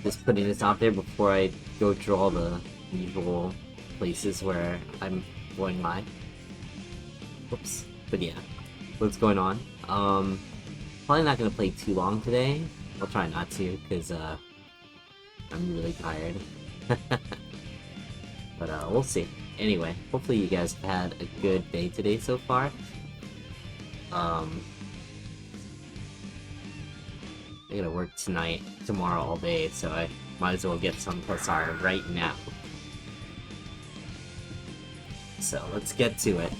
Just putting this out there before I go through all the usual places where I'm going live. Whoops. But yeah, what's going on? Probably not gonna play too long today. I'll try not to, because I'm really tired. But we'll see. Anyway, hopefully you guys have had a good day today so far. I gotta work tomorrow all day, so I might as well get some +R right now. So let's get to it.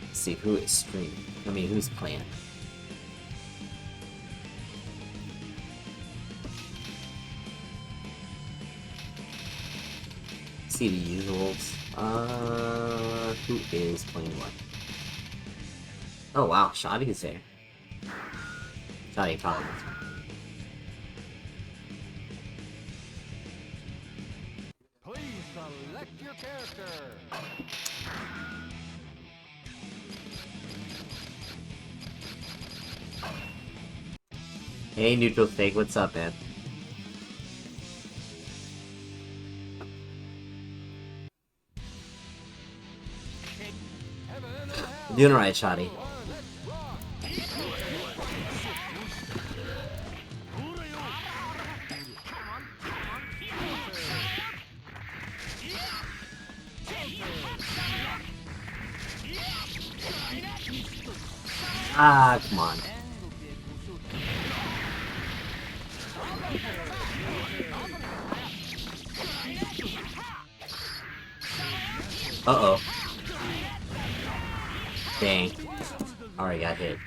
Let's see who is streaming. I mean, who's playing. See the usuals. Who is playing what? Oh wow, Shoddy's there. Shoddy probably knows. Please select your character. Hey, Neutral Fake, what's up, man? I'm doing alright, Shoddy. Ah, come on. Uh-oh. Dang. Already got hit.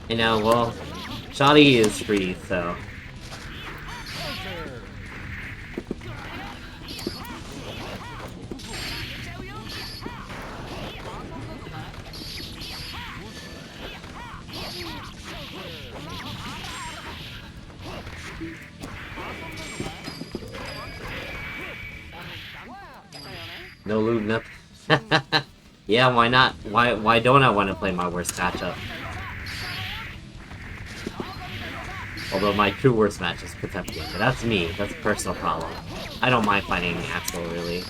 You know, well, Shoddy is free, so... No loot, nothing. Yeah, why not? Why don't I want to play my worst matchup? Although my true worst match is Potemkin, but that's me. That's a personal problem. I don't mind fighting Axel, really.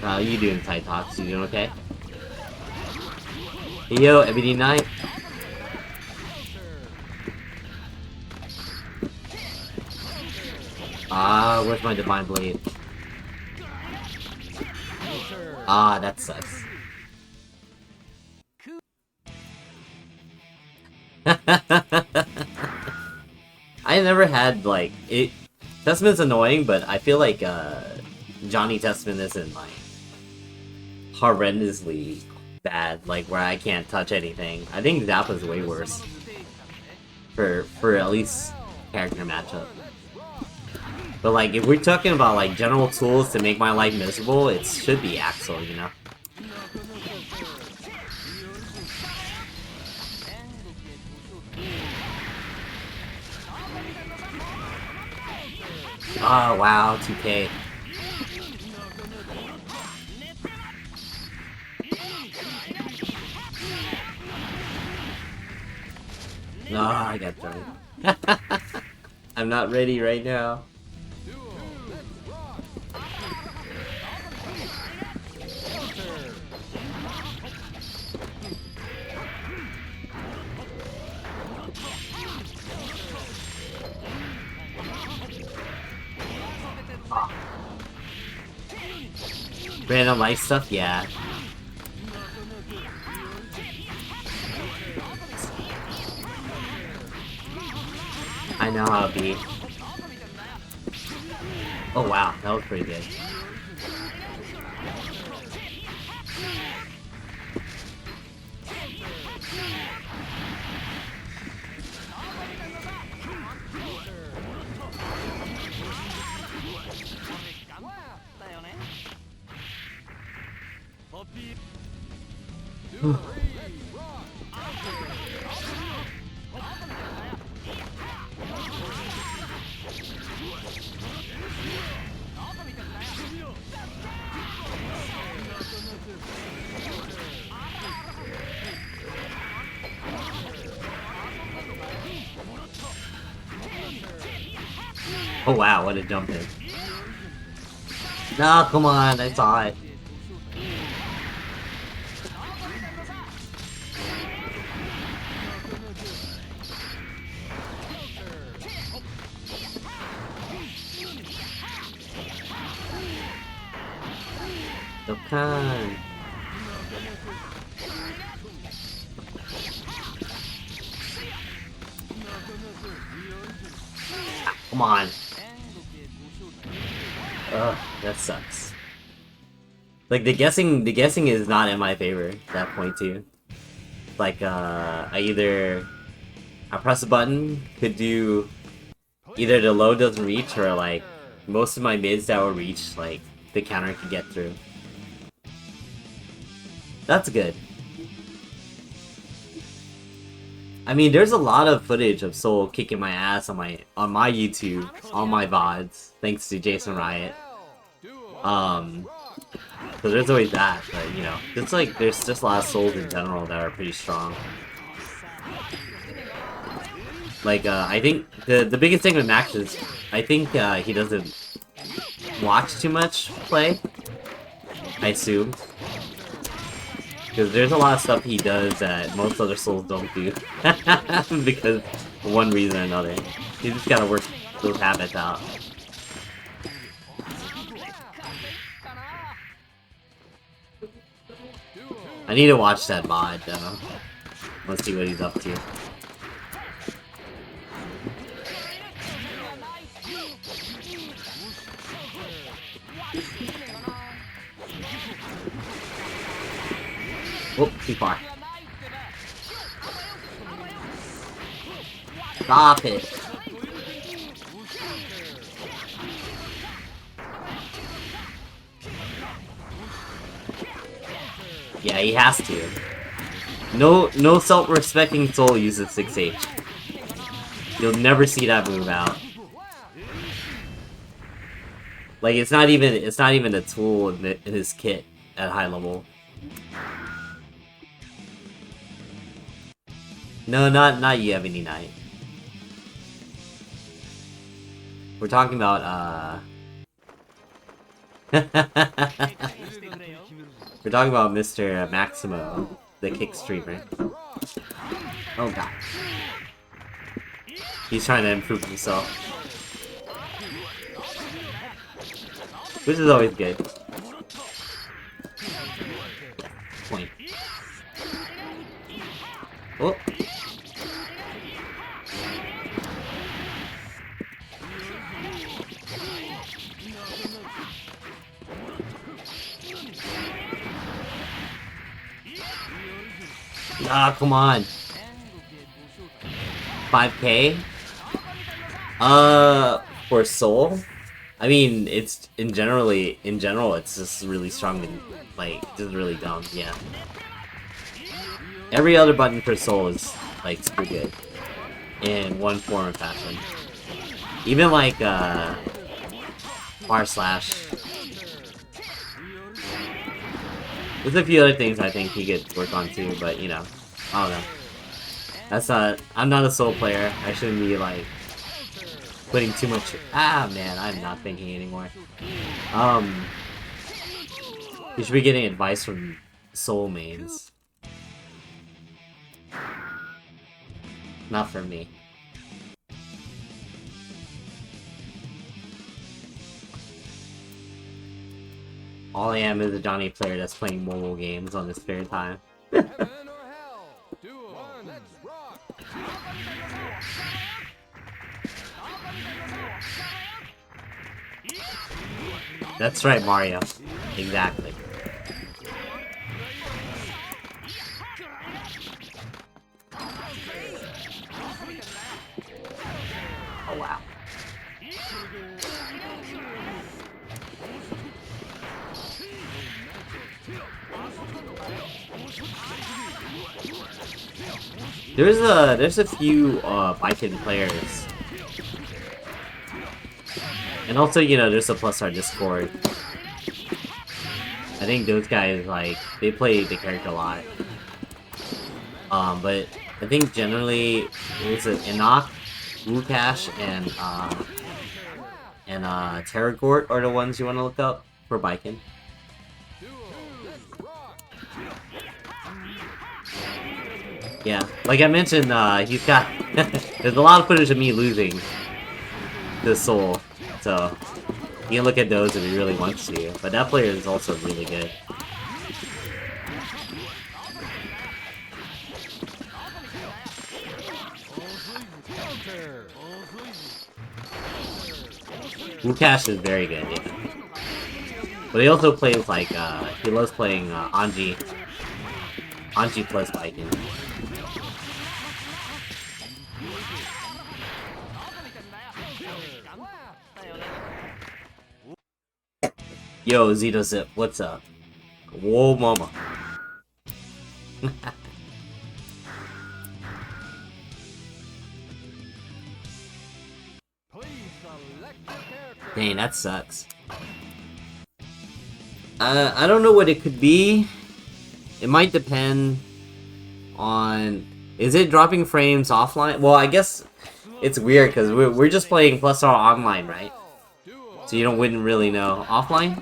How you doing, Tight Talks? You doing okay? Hey, yo, every night. Ah, where's my Divine Blade? Ah, that sucks. I never had, like, it... Testment's annoying, but I feel like, Johnny Testament isn't, like, horrendously bad, like, where I can't touch anything. I think Zappa's way worse. For at least character matchup. But, like, if we're talking about, like, general tools to make my life miserable, it should be Axel, you know? Oh, wow, 2K. No, I got thrown. I'm not ready right now. Random life stuff, yeah. I know how it be. Oh wow, that was pretty good. Oh wow, what a jump in. No, come on, I saw it. Dokkan. Ah, come on. Ugh, that sucks. Like the guessing is not in my favor at that point too. Like I press a button, could do either the low doesn't reach or like most of my mids that will reach, like the counter can get through. That's good. I mean, there's a lot of footage of Soul kicking my ass on my YouTube, on my VODs, thanks to Jason Riot. So there's always that, but you know, it's like there's just a lot of Souls in general that are pretty strong. Like I think the biggest thing with Max is I think he doesn't watch too much play. I assume. Because there's a lot of stuff he does that most other Souls don't do. Because for one reason or another. You just gotta work those habits out. I need to watch that mod though. Let's see what he's up to. Oh, too far. Stop it. Yeah, he has to. No self-respecting soul uses 6H. You'll never see that move out. Like it's not even a tool in his kit at high level. No, not you, Ebony Knight. We're talking about we're talking about Mr. Maximo, the kick streamer. Oh god. He's trying to improve himself. Which is always good. Point. Oh. Ah, come on. 5K? For Soul? I mean, it's in general, it's just really strong and, like, just really dumb, yeah. Every other button for Soul is, like, super good. In one form or fashion. Even, like, R slash. There's a few other things I think he could work on too, but, you know, I don't know. I'm not a Soul player. I shouldn't be, like, putting too much... Ah, man, I'm not thinking anymore. You should be getting advice from Soul mains. Not from me. All I am is a Johnny player that's playing mobile games on his spare time. That's right, Mario. Exactly. Oh wow. There's a few Viking players. And also, you know, there's a +R Discord. I think those guys, like, they play the character a lot. But I think generally, what was it, Enoch, ggac+R, and Terragort are the ones you want to look up for Viking. Yeah, like I mentioned, he's got... there's a lot of footage of me losing this soul, so you can look at those if he really wants to. But that player is also really good. ggac+R is very good, yeah. But he also plays like, he loves playing Anji plus Viking. Yo, Zito Zip, what's up? Whoa, mama. Dang, that sucks. I don't know what it could be. It might depend on... Is it dropping frames offline? Well, I guess it's weird because we're just playing +R online, right? So you wouldn't really know. Offline?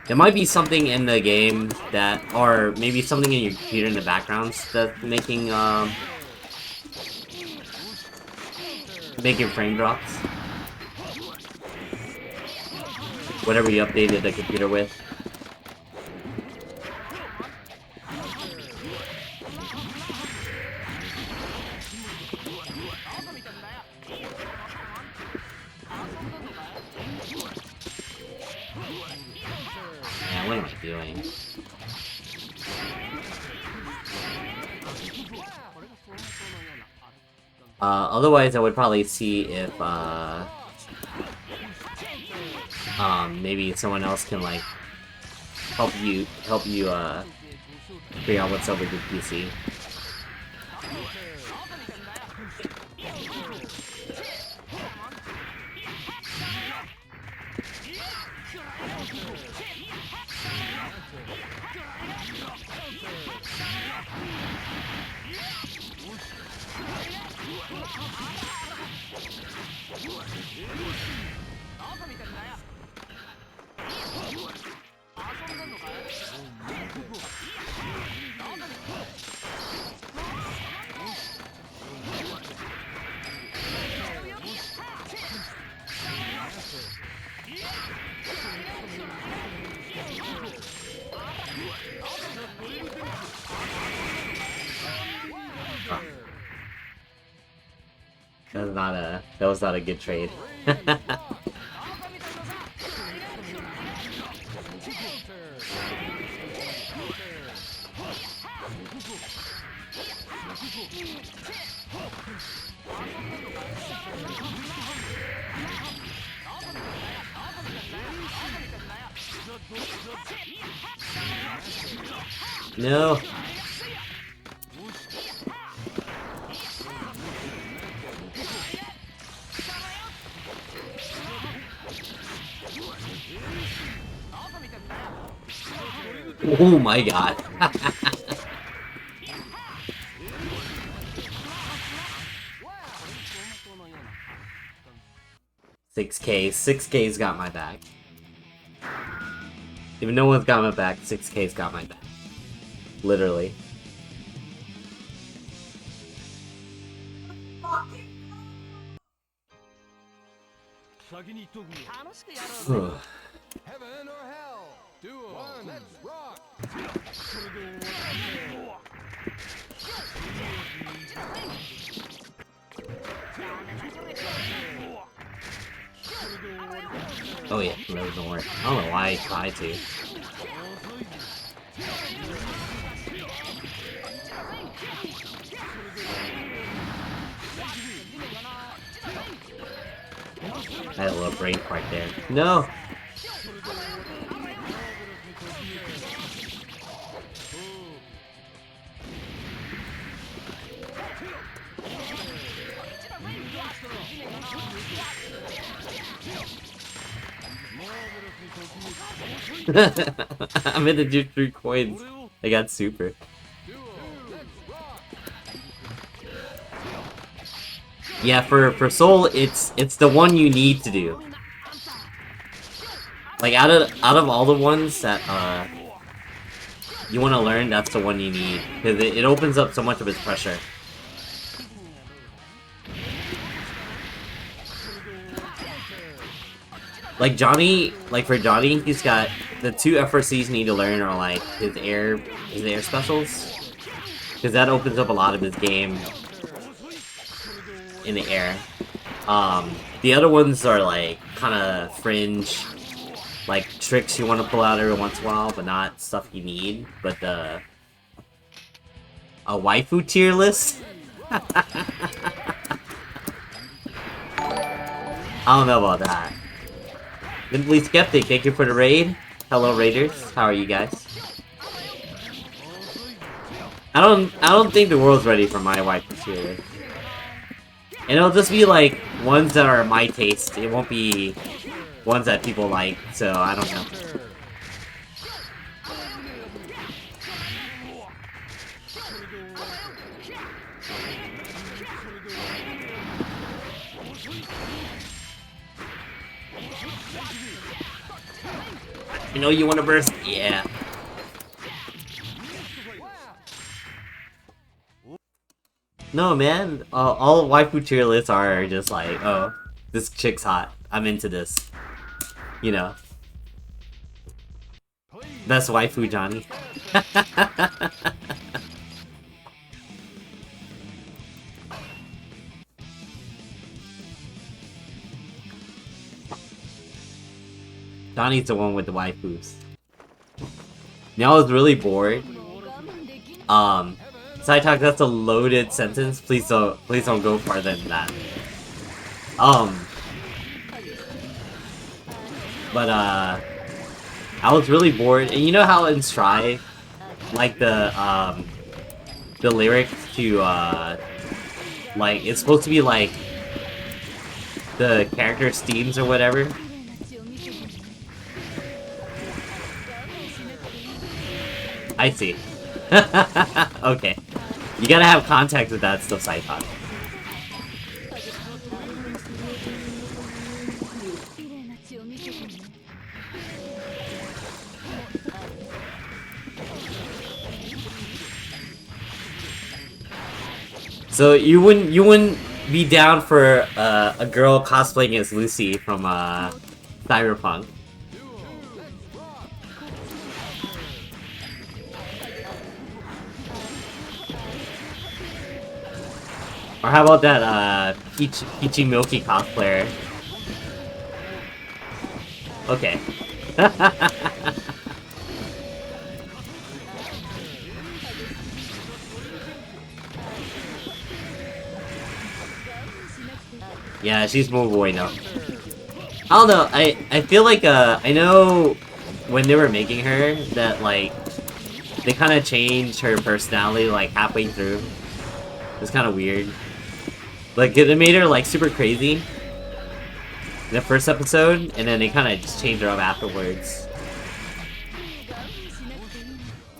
There might be something in the game that... Or maybe something in your computer in the background that's making frame drops. Whatever you updated the computer with. Man, what am I doing? Otherwise I would probably see if, maybe someone else can, like, help you, figure out what's up with your PC. That was not a good trade. No. Oh my god. 6K's got my back. If no one's got my back, 6K's got my back. Literally. Heaven or hell? Duo. Let's rock. Oh yeah, that doesn't work. I don't know why I tried to. I had a little brain fart there. No! I'm gonna do 3 coins. I got super. Yeah, for Soul, it's the one you need to do. Like out of all the ones that you want to learn, that's the one you need because it opens up so much of his pressure. Like Johnny, like for Johnny, he's got the 2 FRCs you need to learn are like his air specials, because that opens up a lot of his game in the air. The other ones are like kind of fringe, like tricks you want to pull out every once in a while, but not stuff you need. But a waifu tier list? I don't know about that. Simply Skeptic, thank you for the raid. Hello Raiders, how are you guys? I don't think the world's ready for my waifu tier list. And it'll just be like ones that are my taste. It won't be ones that people like, so I don't know. You know you want to burst? Yeah. No, man. All waifu tier lists are just like, oh, this chick's hot. I'm into this. You know. That's waifu Johnny. Johnny's the one with the waifus. Now I was really bored. Side talk, that's a loaded sentence. Please don't go farther than that. But I was really bored, and you know how in Strive, like the lyrics to like it's supposed to be like the character's themes or whatever. I see. Okay. You gotta have contact with that stuff, Saithan. So you wouldn't be down for a girl cosplaying as Lucy from Cyberpunk? Or how about that, Peachy Milky cosplayer? Okay. Yeah, she's more boy now. I don't know, I feel like, I know when they were making her, that, like, they kind of changed her personality, like, halfway through. It's kind of weird. Like, they made her, like, super crazy in the first episode, and then they kind of just changed her up afterwards.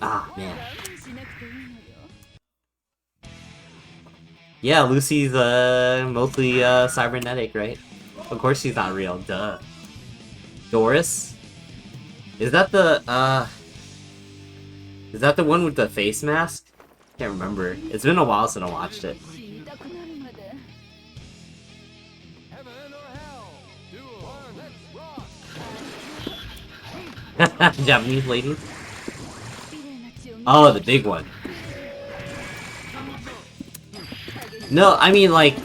Ah, man. Yeah, Lucy's, mostly, cybernetic, right? Of course she's not real, duh. Doris? Is that the one with the face mask? Can't remember. It's been a while since I watched it. Japanese lady? Oh, the big one. No, I mean like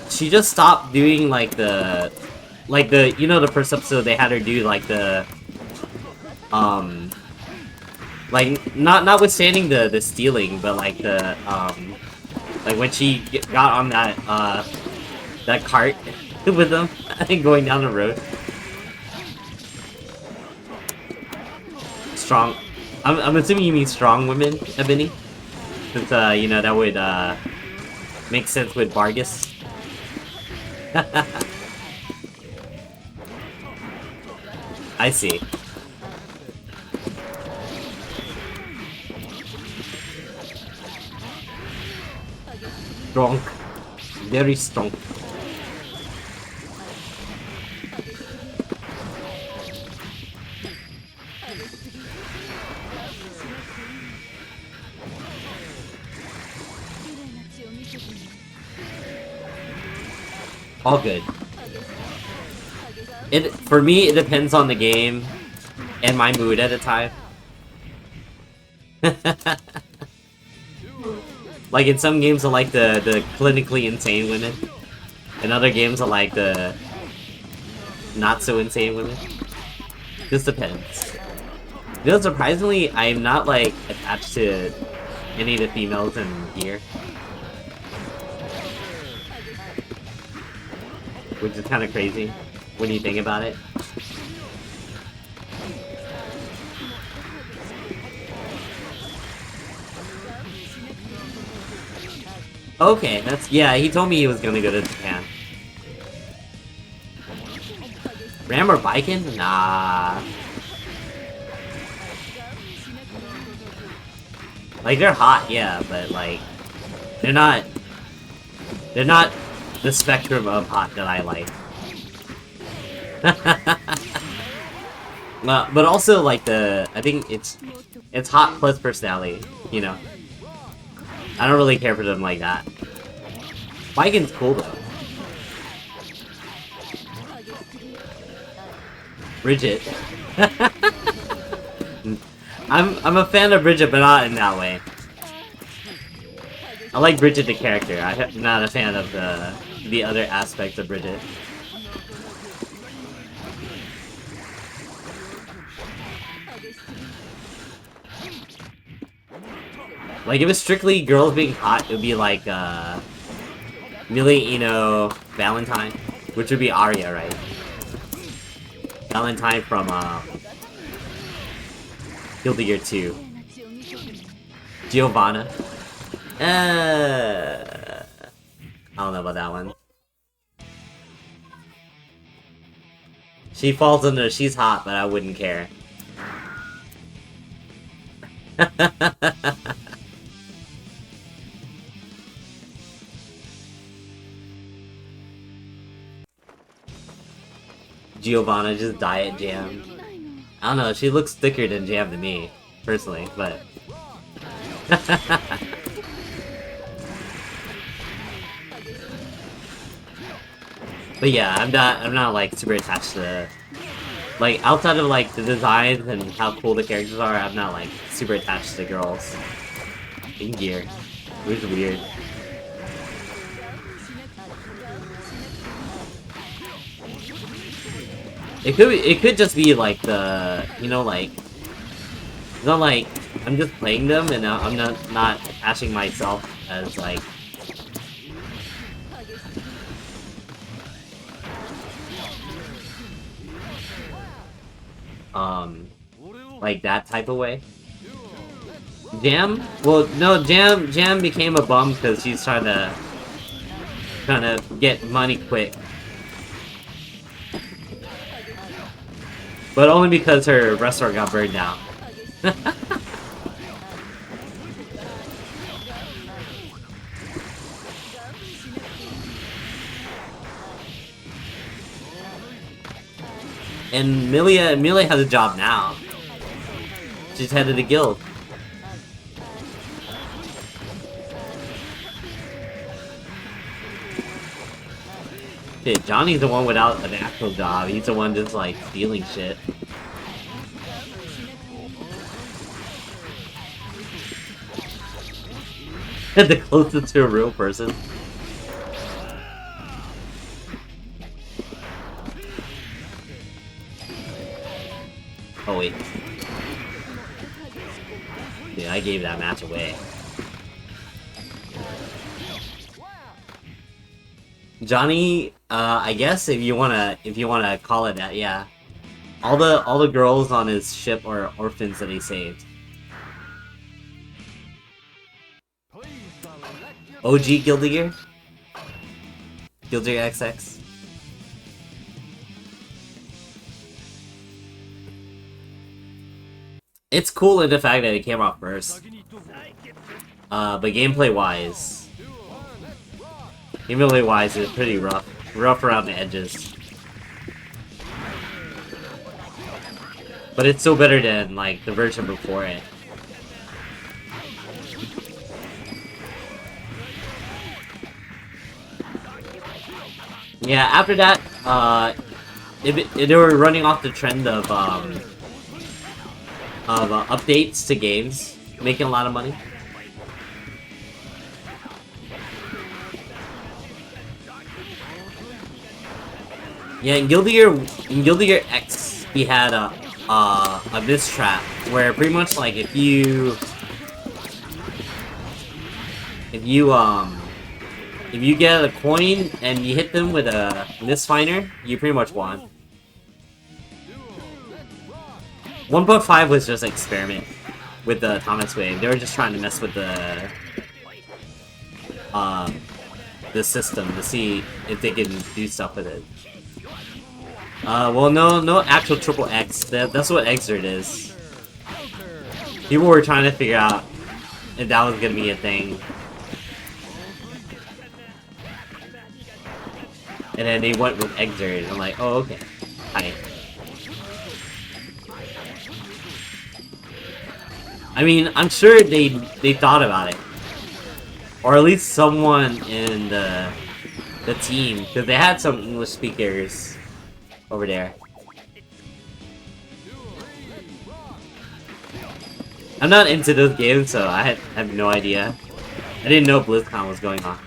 she just stopped doing like the you know, the first episode they had her do like the like notwithstanding the stealing, but like the like when she got on that that cart with them and going down the road. Strong. I'm assuming you mean strong women, Ebony, since you know that would make sense with Vargas. I see. Strong. Very strong. All good. For me, it depends on the game and my mood at the time. Like in some games I like the clinically insane women. In other games I like the not so insane women. Just depends. You know, surprisingly, I'm not like attached to any of the females in here. Which is kind of crazy when you think about it. Okay, that's... yeah, he told me he was gonna go to Japan. Ram or Viking? Nah. Like, they're hot, yeah, but like... They're not the spectrum of hot that I like. But also, like, I think it's hot plus personality, you know? I don't really care for them like that. Viking's cool, though. Bridget. I'm a fan of Bridget, but not in that way. I like Bridget the character. I'm not a fan of the other aspects of Bridget. Like, if it's strictly girls being hot, it would be like, Millie, Valentine, which would be Arya, right? Valentine from, Guilty Gear 2. Giovanna. I don't know about that one. She falls under, she's hot, but I wouldn't care. Giovanna, just diet Jam. I don't know, she looks thicker than Jam to me, personally, but... But yeah, I'm not like super attached to like outside of like the designs and how cool the characters are, I'm not like super attached to girls in Gear. Which is weird. It could just be like the like it's not like I'm just playing them and I'm not attaching myself as like like that type of way. Jam? Well, no, Jam became a bum because she's trying to get money quick. But only because her restaurant got burned down. And Millie has a job now. She's head of the guild. Shit, Johnny's the one without an actual job. He's the one just like stealing shit. The closest to a real person. Oh wait. Dude, I gave that match away. Johnny, I guess if you wanna call it that, yeah. All the girls on his ship are orphans that he saved. OG Guilty Gear? Guilty Gear XX? It's cool in the fact that it came out first. But gameplay-wise, it's pretty rough. Rough around the edges. But it's still better than, like, the version before it. Yeah, after that, they were running off the trend of updates to games, making a lot of money. Yeah, in Guilty Gear X, we had a miss trap where pretty much like if you get a coin and you hit them with a misfinder, you pretty much won. 1.5 was just an experiment with the Thomas Wave. They were just trying to mess with the system to see if they can do stuff with it. Well, no actual triple X. That's what Xrd is. People were trying to figure out if that was gonna be a thing. And then they went with Xrd, and I'm like, oh, okay. Hi. I mean, I'm sure they thought about it. Or at least someone in the team, because they had some English speakers over there. I'm not into those games, so I have no idea. I didn't know BlizzCon was going on.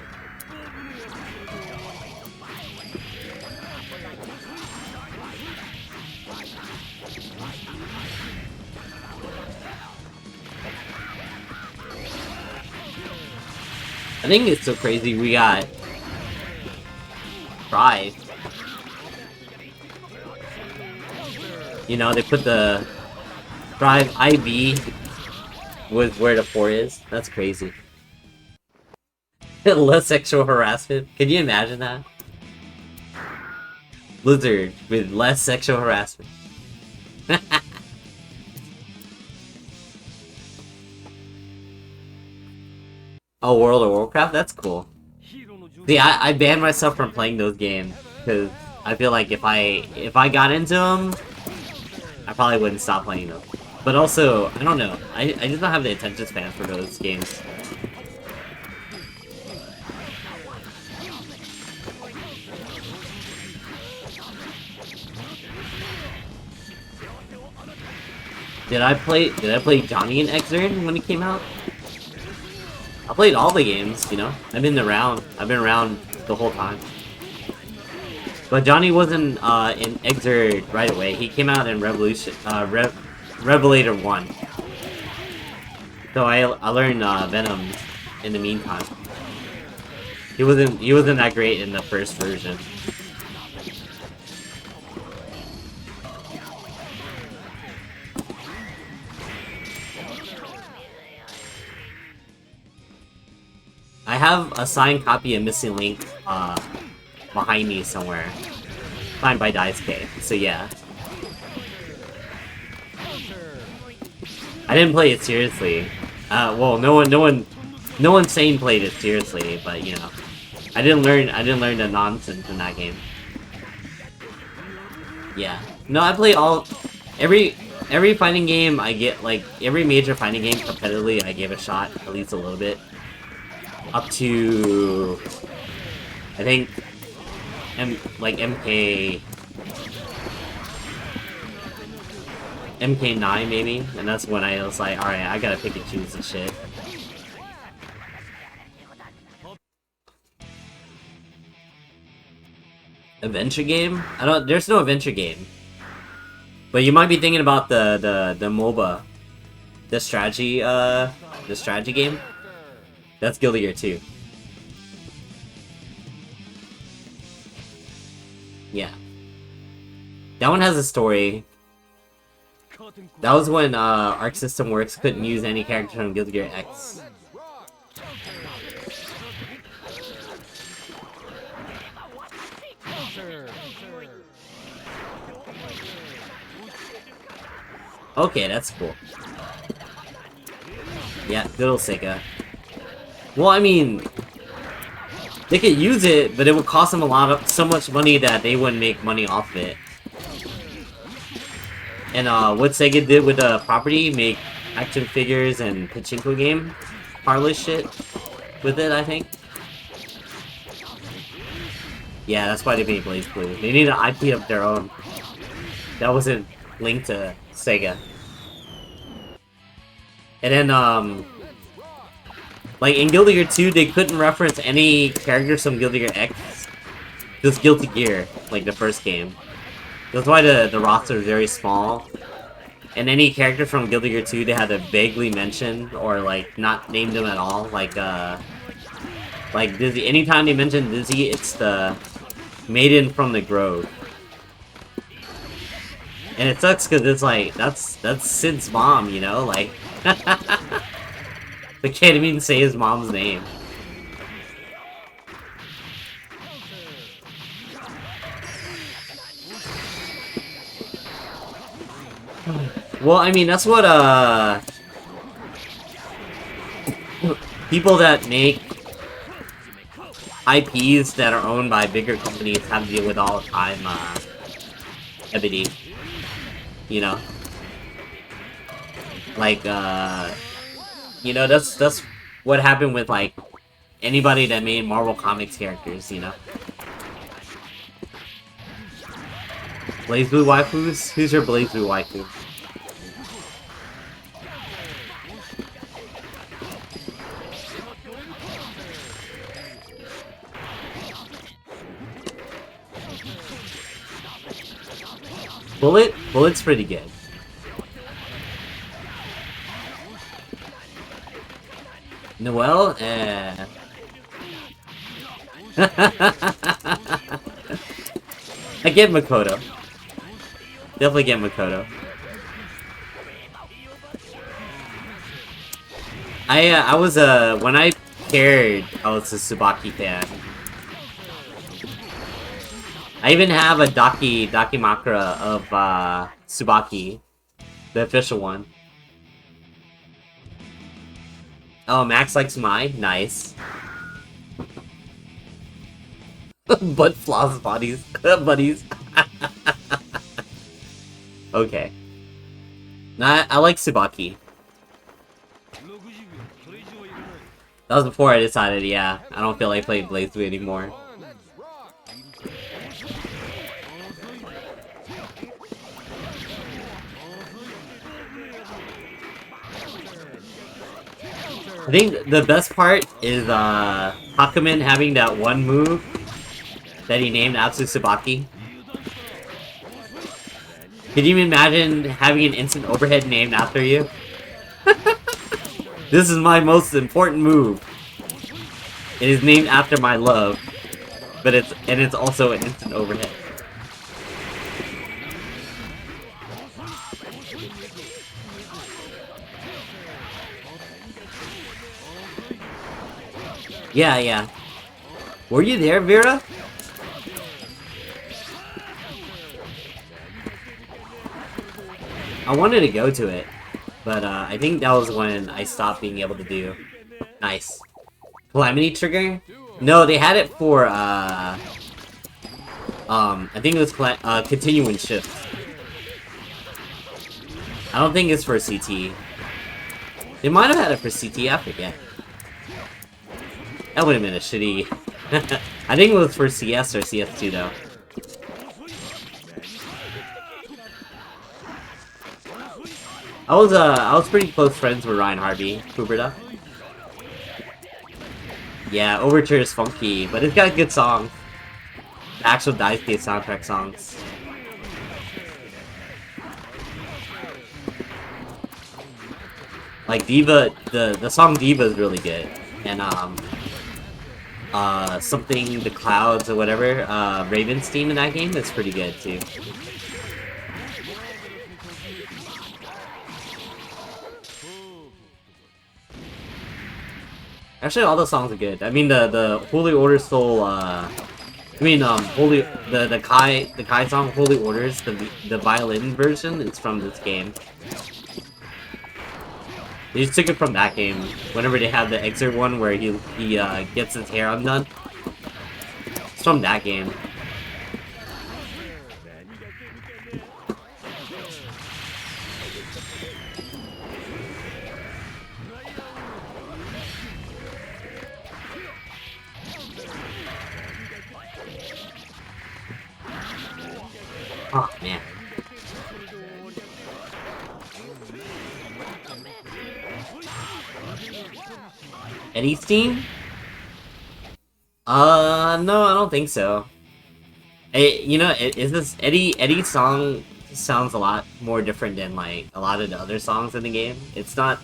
I think it's so crazy we got Thrive. You know, they put the Thrive IV with where the 4 is. That's crazy. Less sexual harassment. Can you imagine that? Blizzard with less sexual harassment. Oh, World of Warcraft? That's cool. See, I banned myself from playing those games because I feel like if I got into them, I probably wouldn't stop playing them. But also, I don't know. I just don't have the attention span for those games. Did I play Johnny and Xrd when it came out? I played all the games, you know? I've been around the whole time. But Johnny wasn't in Xrd right away. He came out in Revelator 1. So I learned Venom in the meantime. He wasn't that great in the first version. I have a signed copy of Missing Link behind me somewhere. Signed by Daisuke, so yeah. I didn't play it seriously. Well, no one sane played it seriously, but you know, I didn't learn the nonsense in that game. Yeah, no, I play every fighting game I get, like every major fighting game competitively I gave a shot, at least a little bit, up to I think MK9 maybe, and that's when I was like, alright, I gotta pick and choose this shit. Adventure game? There's no adventure game. But you might be thinking about the MOBA. The strategy game? That's Guilty Gear 2. Yeah. That one has a story. That was when Arc System Works couldn't use any character from Guilty Gear X. Okay, that's cool. Yeah, good old Sega. Well, I mean, they could use it, but it would cost them so much money that they wouldn't make money off it. And what Sega did with the property, make action figures and pachinko game, parlor shit with it, I think. Yeah, that's why they made Blaze Blue. They need an IP of their own. That wasn't linked to Sega. And then, like, in Guilty Gear 2, they couldn't reference any characters from Guilty Gear X. Just Guilty Gear, like the first game. That's why the roster is very small. And any character from Guilty Gear 2, they had to vaguely mention, or, like, not name them at all. Like Dizzy. Anytime they mention Dizzy, it's the Maiden from the Grove. And it sucks because it's like, that's Sid's mom, you know? Like, they can't even say his mom's name. Well, I mean, that's what, people that make IPs that are owned by bigger companies have to deal with all the time, everything. You know? Like, you know, that's what happened with, like, anybody that made Marvel Comics characters, you know? Blaze Blue waifus? Who's your Blaze Blue waifu? Bullet's pretty good. Noelle? I get Makoto. Definitely get Makoto. I was when I cared, I was a Tsubaki fan. I even have a Dakimakura of Tsubaki, the official one. Oh, Max likes mine? Nice. Butt floss buddies. Buddies. Okay. Nah, I like Tsubaki. That was before I decided, yeah, I don't feel like playing Blaze 3 anymore. I think the best part is Hakumen having that one move that he named Atsu Tsubaki. Could you imagine having an instant overhead named after you? This is my most important move. It is named after my love, but it's also an instant overhead. Yeah, yeah. Were you there, Vera? I wanted to go to it, but I think that was when I stopped being able to do. Nice. Calamity Trigger? No, they had it for, I think it was Continuing Shift. I don't think it's for CT. They might have had it for CT, I forget. That would have been a shitty... I think it was for CS or CS2 though. I was pretty close friends with Ryan Harvey, Kuberta. Yeah, Overture is funky, but it's got good songs. The actual Daisuke soundtrack songs. Like Diva, the song Diva is really good, and something the clouds or whatever, Raven's theme in that game is pretty good too. Actually, all the songs are good. I mean, the Holy Order Soul, the Kai song Holy Orders, the violin version, it's from this game. They just took it from that game. Whenever they had the excerpt one where he gets his hair undone. It's from that game. Oh man. Eddie's team? No, I don't think so. Is this Eddie's song sounds a lot more different than like a lot of the other songs in the game. It's not.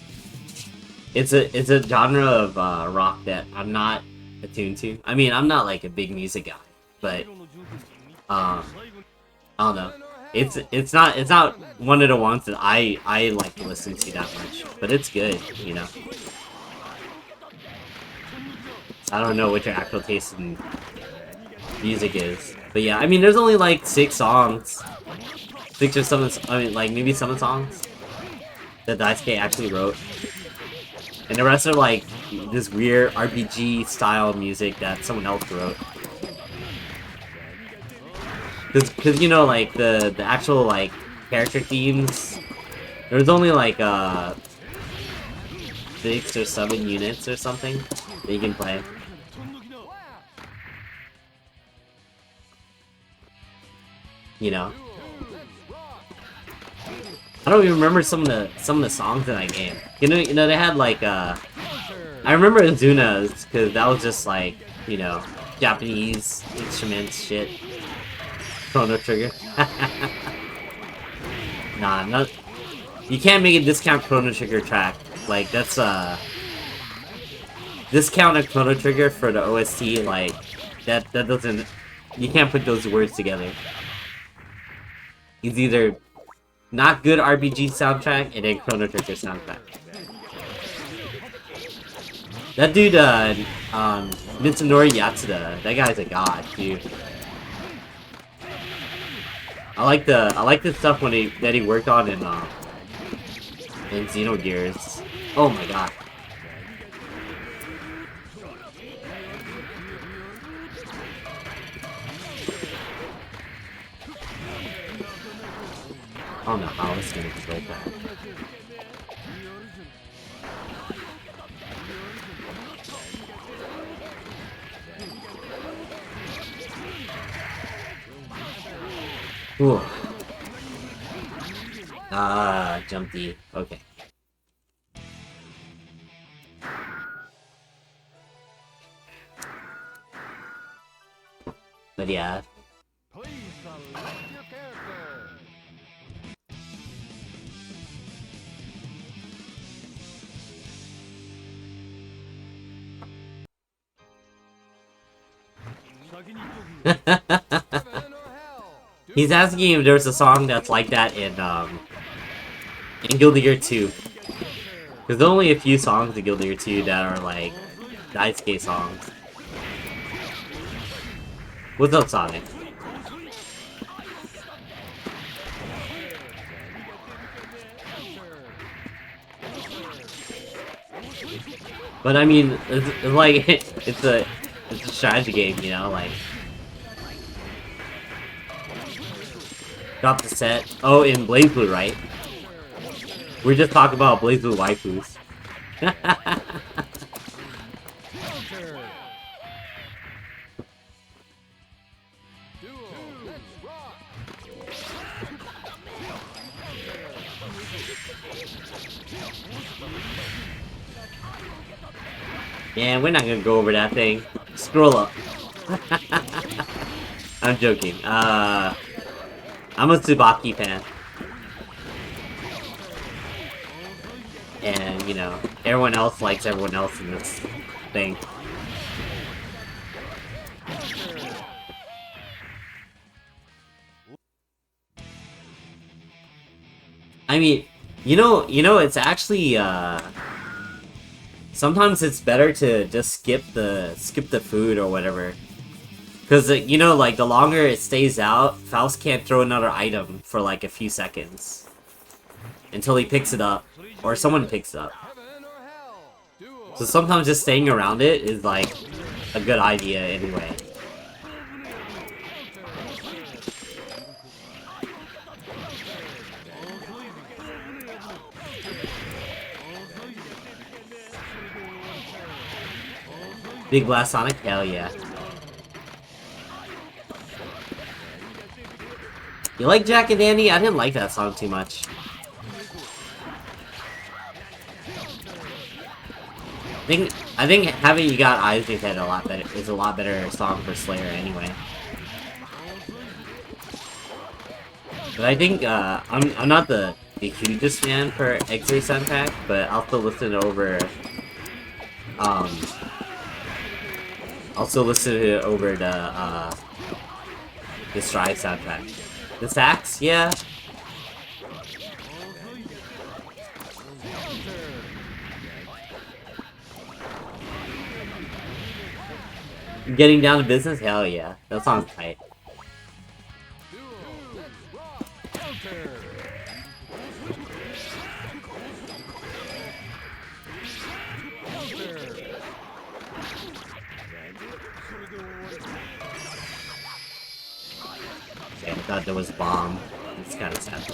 It's a genre of rock that I'm not attuned to. I mean, I'm not like a big music guy, but I don't know. It's not one of the ones that I like to listen to that much, but it's good, you know. I don't know what your actual taste in music is, but yeah, I mean, there's only like 6 songs, 6 or 7. I mean, like maybe 7 songs that Daisuke actually wrote, and the rest are like this weird RPG style music that someone else wrote. Cause you know, like the actual like character themes, there's only like 6 or 7 units or something that you can play. You know, I don't even remember some of the songs in that game. You know they had like I remember Azuna's because that was just like, you know, Japanese instruments shit. Chrono Trigger. Nah, not. You can't make a discount Chrono Trigger track. Like that's discount a Chrono Trigger for the OST. Like that doesn't. You can't put those words together. It's either not good RPG soundtrack and then Chrono Trigger soundtrack. That dude, Mitsunori Yatsuda, that guy's a god, dude. I like the stuff that he worked on in Xenogears. Oh my god. I don't know how this is gonna be like that. Ooh. Ah, jump D. Okay. But yeah. Please select your character. He's asking if there's a song that's like that in Guilty Gear 2. Because there's only a few songs in Guilty Gear 2 that are like Daisuke songs. What's up, Sonic? But I mean, it's like it's a strategy game, you know, like. Drop the set. Oh, in BlazBlue, right? We're just talking about BlazBlue waifus. Yeah, we're not gonna go over that thing. Scroll up. I'm joking. I'm a Tsubaki fan. And, you know, everyone else likes everyone else in this thing. I mean, you know, it's actually, sometimes it's better to just skip the food or whatever. Because, you know, like, the longer it stays out, Faust can't throw another item for, like, a few seconds. Until he picks it up. Or someone picks it up. So sometimes just staying around it is like a good idea anyway. Big Blast Sonic? Hell yeah. You like Jack and Danny? I didn't like that song too much. I think having You Got Eyes in Your Head is a lot better song for Slayer anyway. But I think I'm not the hugest fan for X-Ray soundtrack, but I'll still listen over the Strive soundtrack. The sax, yeah. Getting Down to Business, hell yeah, that song's tight. Okay, I thought there was bomb. It's kind of sad.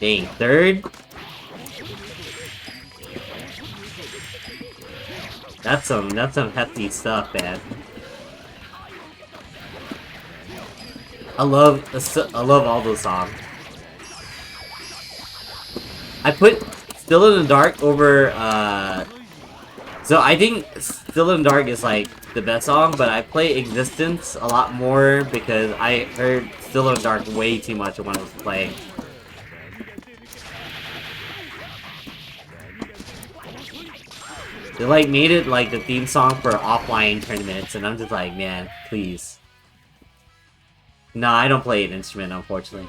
Dang, third? That's some hefty stuff, man. I love all those songs. I put Still in the Dark over, so I think Still in the Dark is like the best song, but I play Existence a lot more because I heard Still in the Dark way too much when I was playing. They like made it like the theme song for offline tournaments, and I'm just like, man, please. Nah, I don't play an instrument, unfortunately.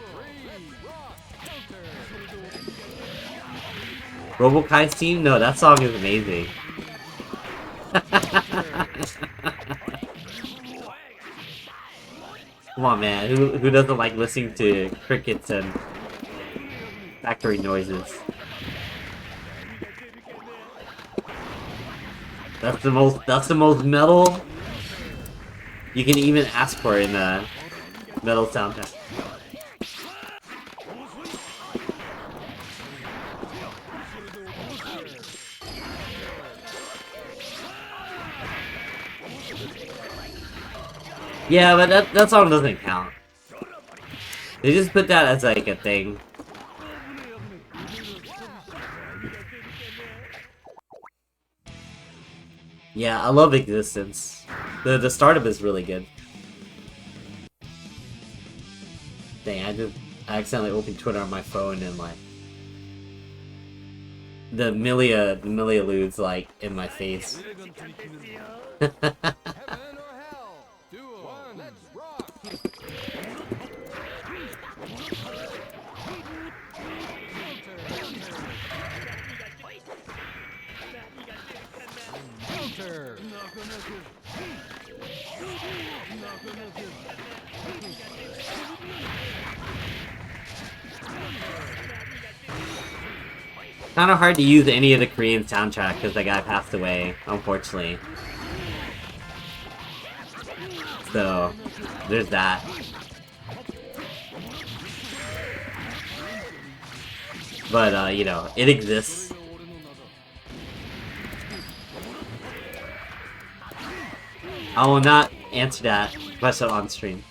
Robokai's team? No, that song is amazing. Come on, man. Who doesn't like listening to crickets and factory noises? That's the most metal you can even ask for in a metal soundtrack. Yeah, but that song doesn't count. They just put that as like a thing. Yeah, I love Existence. The startup is really good. Dang, I accidentally opened Twitter on my phone and like the Milia-ludes like in my face. Kind of hard to use any of the Korean soundtrack because the guy passed away, unfortunately. So, there's that. But, you know, it exists. I will not answer that question on stream.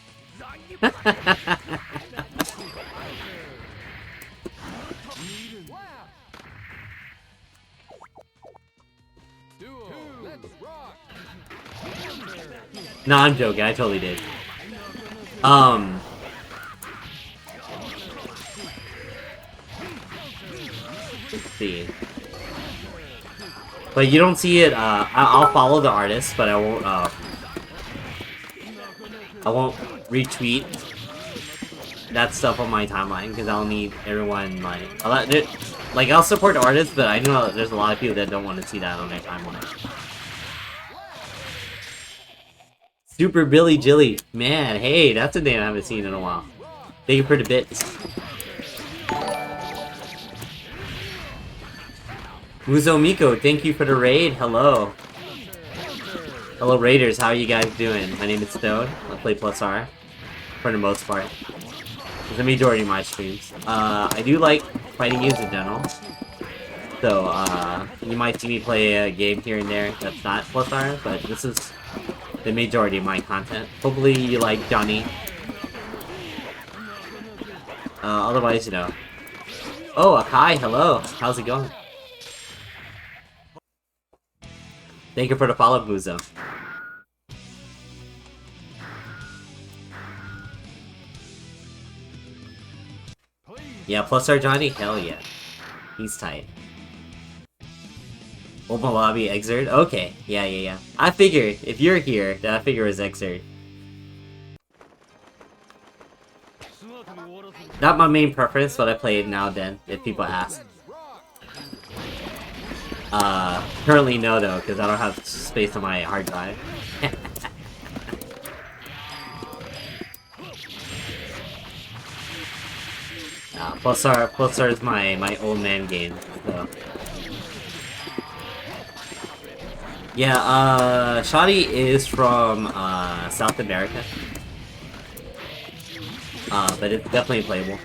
No, I'm joking. I totally did. Let's see. But you don't see it, I'll follow the artist, but I won't retweet that stuff on my timeline because I'll need everyone like I'll support artists, but I know there's a lot of people that don't want to see that on their timeline. Super Billy Jilly, man, hey, that's a name I haven't seen in a while. Thank you for the bits. Muzo Miko, thank you for the raid. Hello. Hello Raiders, how are you guys doing? My name is Stone. I play +R for the most part. It's the majority of my streams. I do like fighting games in general. So, you might see me play a game here and there that's not +R, but this is the majority of my content. Hopefully you like Johnny. Otherwise, you know. Oh, Akai, hello. How's it going? Thank you for the follow, Buzo. Yeah, +R Johnny? Hell yeah. He's tight. Open lobby, Exert? Okay, yeah. I figured, if you're here, then I figure it's Exert. Not my main preference, but I play it now and then, if people ask. Currently no though, because I don't have space on my hard drive. +R is my old man game, so. Yeah, Shoddy is from, South America. But it's definitely playable.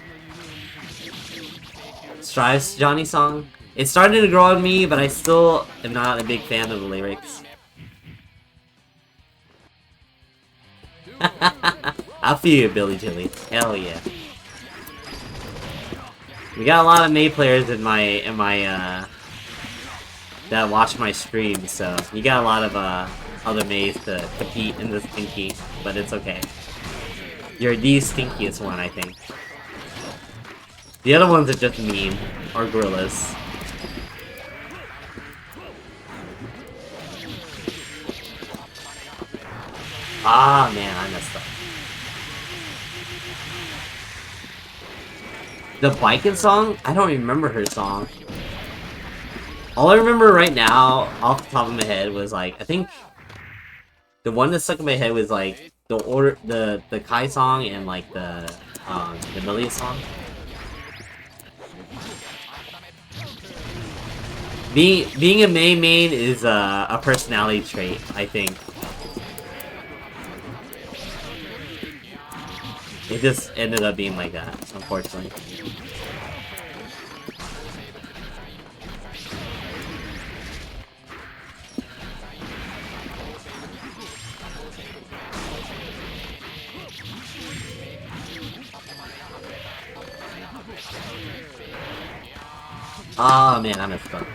Strives Johnny song? It's starting to grow on me, but I still am not a big fan of the lyrics. I feel you, Billy Jilly. Hell yeah. We got a lot of May players in my that watch my stream, so you got a lot of other Mays to compete in this stinky, but it's okay. You're the stinkiest one, I think. The other ones are just mean or gorillas. Ah man, I messed up. The biking song? I don't remember her song. All I remember right now, off the top of my head, was like, I think the one that stuck in my head was like the Kai song and like the Millie song. Being a main is a personality trait, I think. It just ended up being like that, unfortunately. Oh man, I messed up.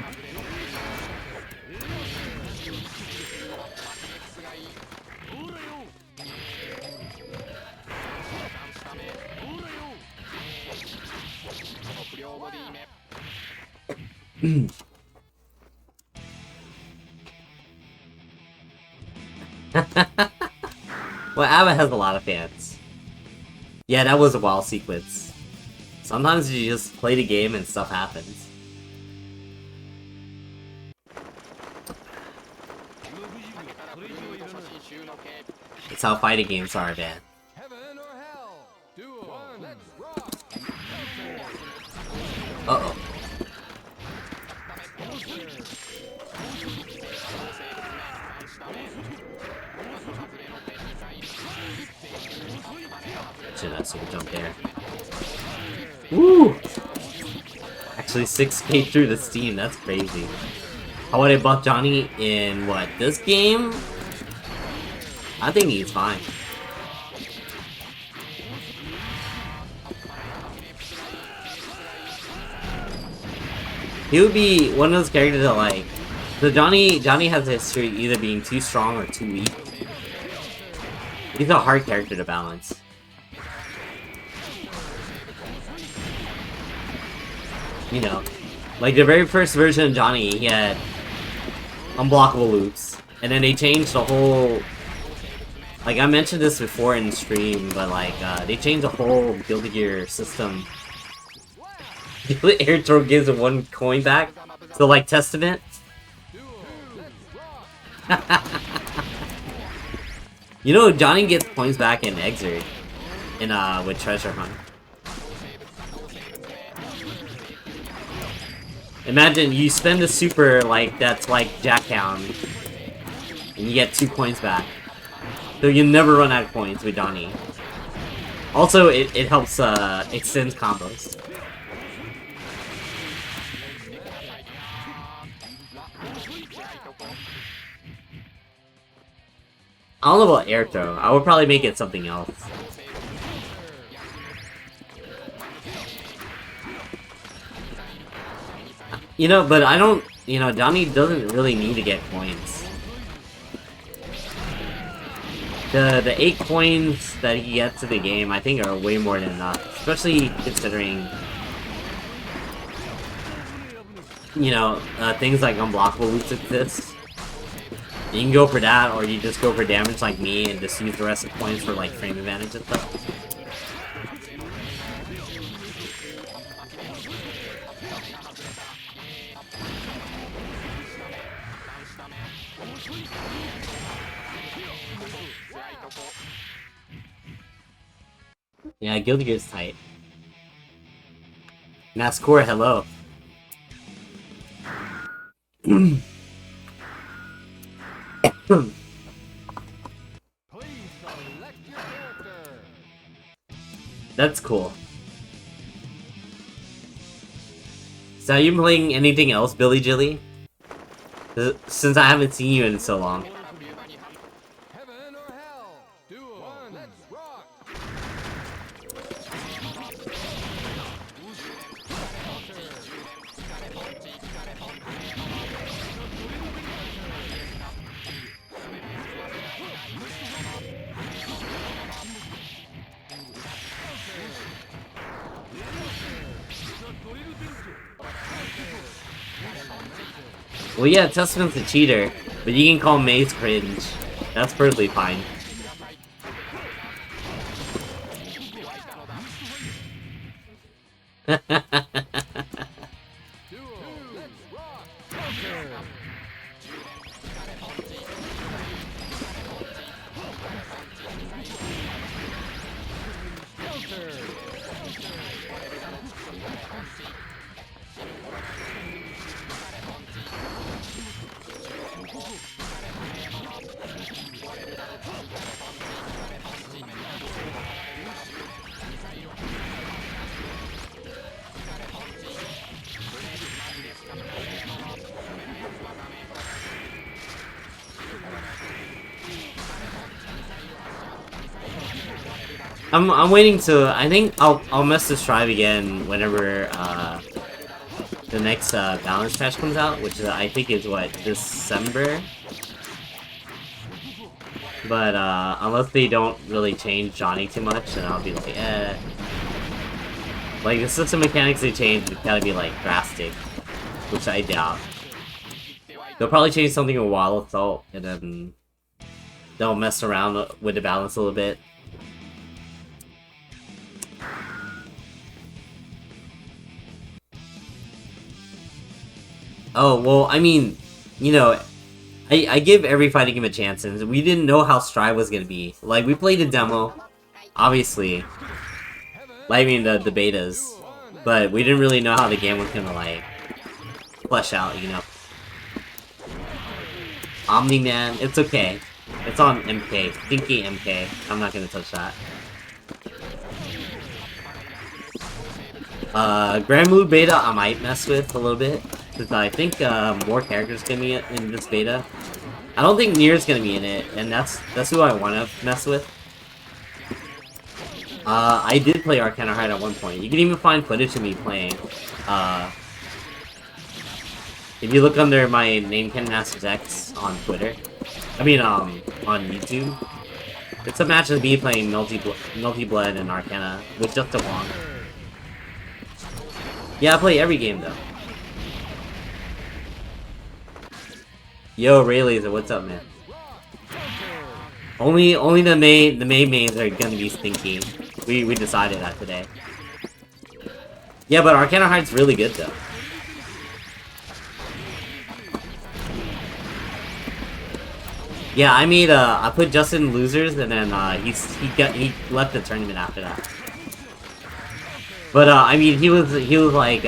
Well, ABBA has a lot of fans. Yeah, that was a wild sequence. Sometimes you just play the game and stuff happens. It's how fighting games are, man. Uh-oh. Should have seen a jump there. Woo! Actually 6k through the Steam, that's crazy. How would I buff Johnny in what, this game? I think he's fine. He would be one of those characters that like... So Johnny has a history of either being too strong or too weak. He's a hard character to balance. You know, like the very first version of Johnny, he had unblockable loops. And then they changed the whole Like, I mentioned this before in stream, but like, they changed the whole Guilty Gear system. Air throw gives it 1 coin back. So like Testament. You know, Johnny gets points back in Exert in with Treasure Hunt. Imagine you spend a super like that's like Jackhound, and you get 2 points back. So you never run out of points with Donnie. Also, it helps extends combos. I don't know about air throw. I would probably make it something else. You know, but I don't. You know, Donnie doesn't really need to get coins. The 8 coins that he gets in the game, I think, are way more than enough. Especially considering, you know, things like unblockable loops exist. You can go for that, or you just go for damage like me and just use the rest of the coins for like frame advantage and stuff. Yeah, Guilty Gear's tight. Nascore, hello. Please select your character. That's cool. So are you playing anything else, Billy Jilly? Since I haven't seen you in so long. Heaven or hell? Duel. Let's rock. Well, yeah, Testament's a cheater, but you can call Maze cringe. That's perfectly fine. I'm waiting to. I think I'll mess this tribe again whenever the next balance patch comes out, which I think is what, December. But unless they don't really change Johnny too much, then I'll be like, eh. Like the system mechanics they change, it's gotta be like drastic, which I doubt. They'll probably change something with Wild Assault, and then they'll mess around with the balance a little bit. Oh, well, I mean, you know, I give every fighting game a chance, and we didn't know how Strive was gonna be. Like, we played a demo, obviously. Like, I mean, the betas. But we didn't really know how the game was gonna, like, flesh out, you know. Omni-Man, it's okay. It's on MK. Stinky MK. I'm not gonna touch that. Grand Blue Beta I might mess with a little bit. Because I think more characters can be in this beta. I don't think Nier's gonna be in it, and that's who I want to mess with. I did play Arcana Heart at one point. You can even find footage of me playing. If you look under my name, Ken Masters X on Twitter, I mean on YouTube, it's a match of me playing Multi-Blood and Arcana with just a Wong. Yeah, I play every game though. Yo, Ray Laser, what's up, man? Only the main mains are gonna be stinky. We decided that today. Yeah, but Arcana Heart's really good though. Yeah, I put Justin in losers and then he left the tournament after that. But I mean he was like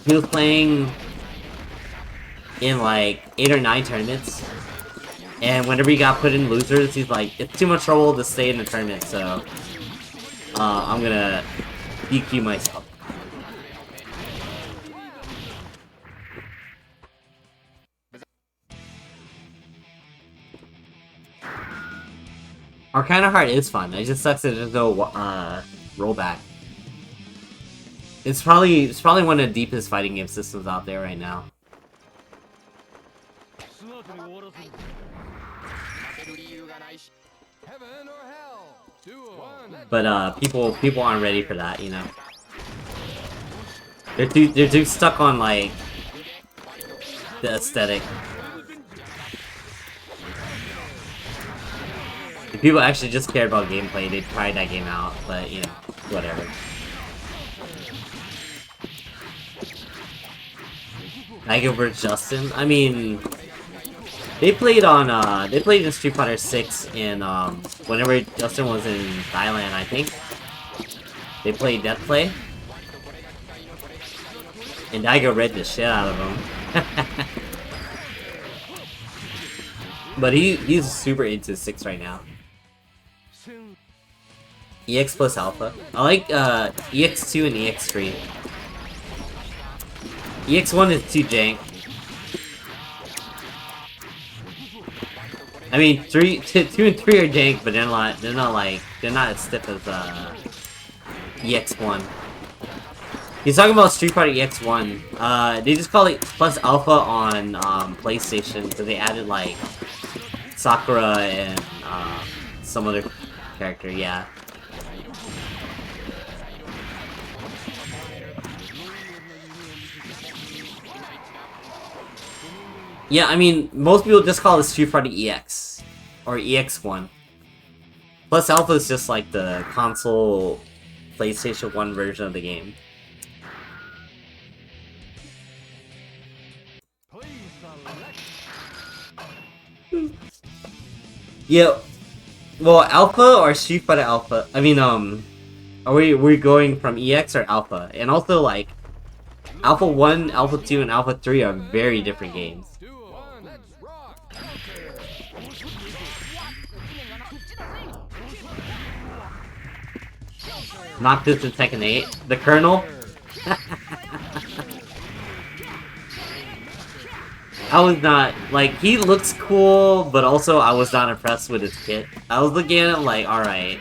he was playing in like 8 or 9 tournaments. And whenever he got put in losers, he's like, it's too much trouble to stay in the tournament, so I'm gonna DQ myself. Arcana Heart is fun. It just sucks that there's no rollback. It's probably one of the deepest fighting game systems out there right now. Heaven or hell. Duel. But people aren't ready for that, you know. They're too stuck on like the aesthetic. If people actually just cared about gameplay, they'd try that game out, but you know, whatever. Nigel vs Justin. I mean, they played in Street Fighter 6 in whenever Justin was in Thailand, I think. They played Death Play. And Daigo read the shit out of him. But he's super into 6 right now. EX plus Alpha. I like EX2 and EX3. EX1 is too jank. I mean, 2 and 3 are jank, but they're not as stiff as EX1. He's talking about Street Fighter EX1. They just call it plus Alpha on PlayStation because they added like Sakura and some other character. Yeah. Yeah, I mean, most people just call it Street Fighter EX or EX1. Plus Alpha is just like the console PlayStation 1 version of the game. Yeah, well, Alpha or Street Fighter Alpha? I mean, are we going from EX or Alpha? And also, like, Alpha 1, Alpha 2, and Alpha 3 are very different games. Noctis and Tekken 8. The Colonel? I was not, like, he looks cool, but also I was not impressed with his kit. I was looking at him like, alright,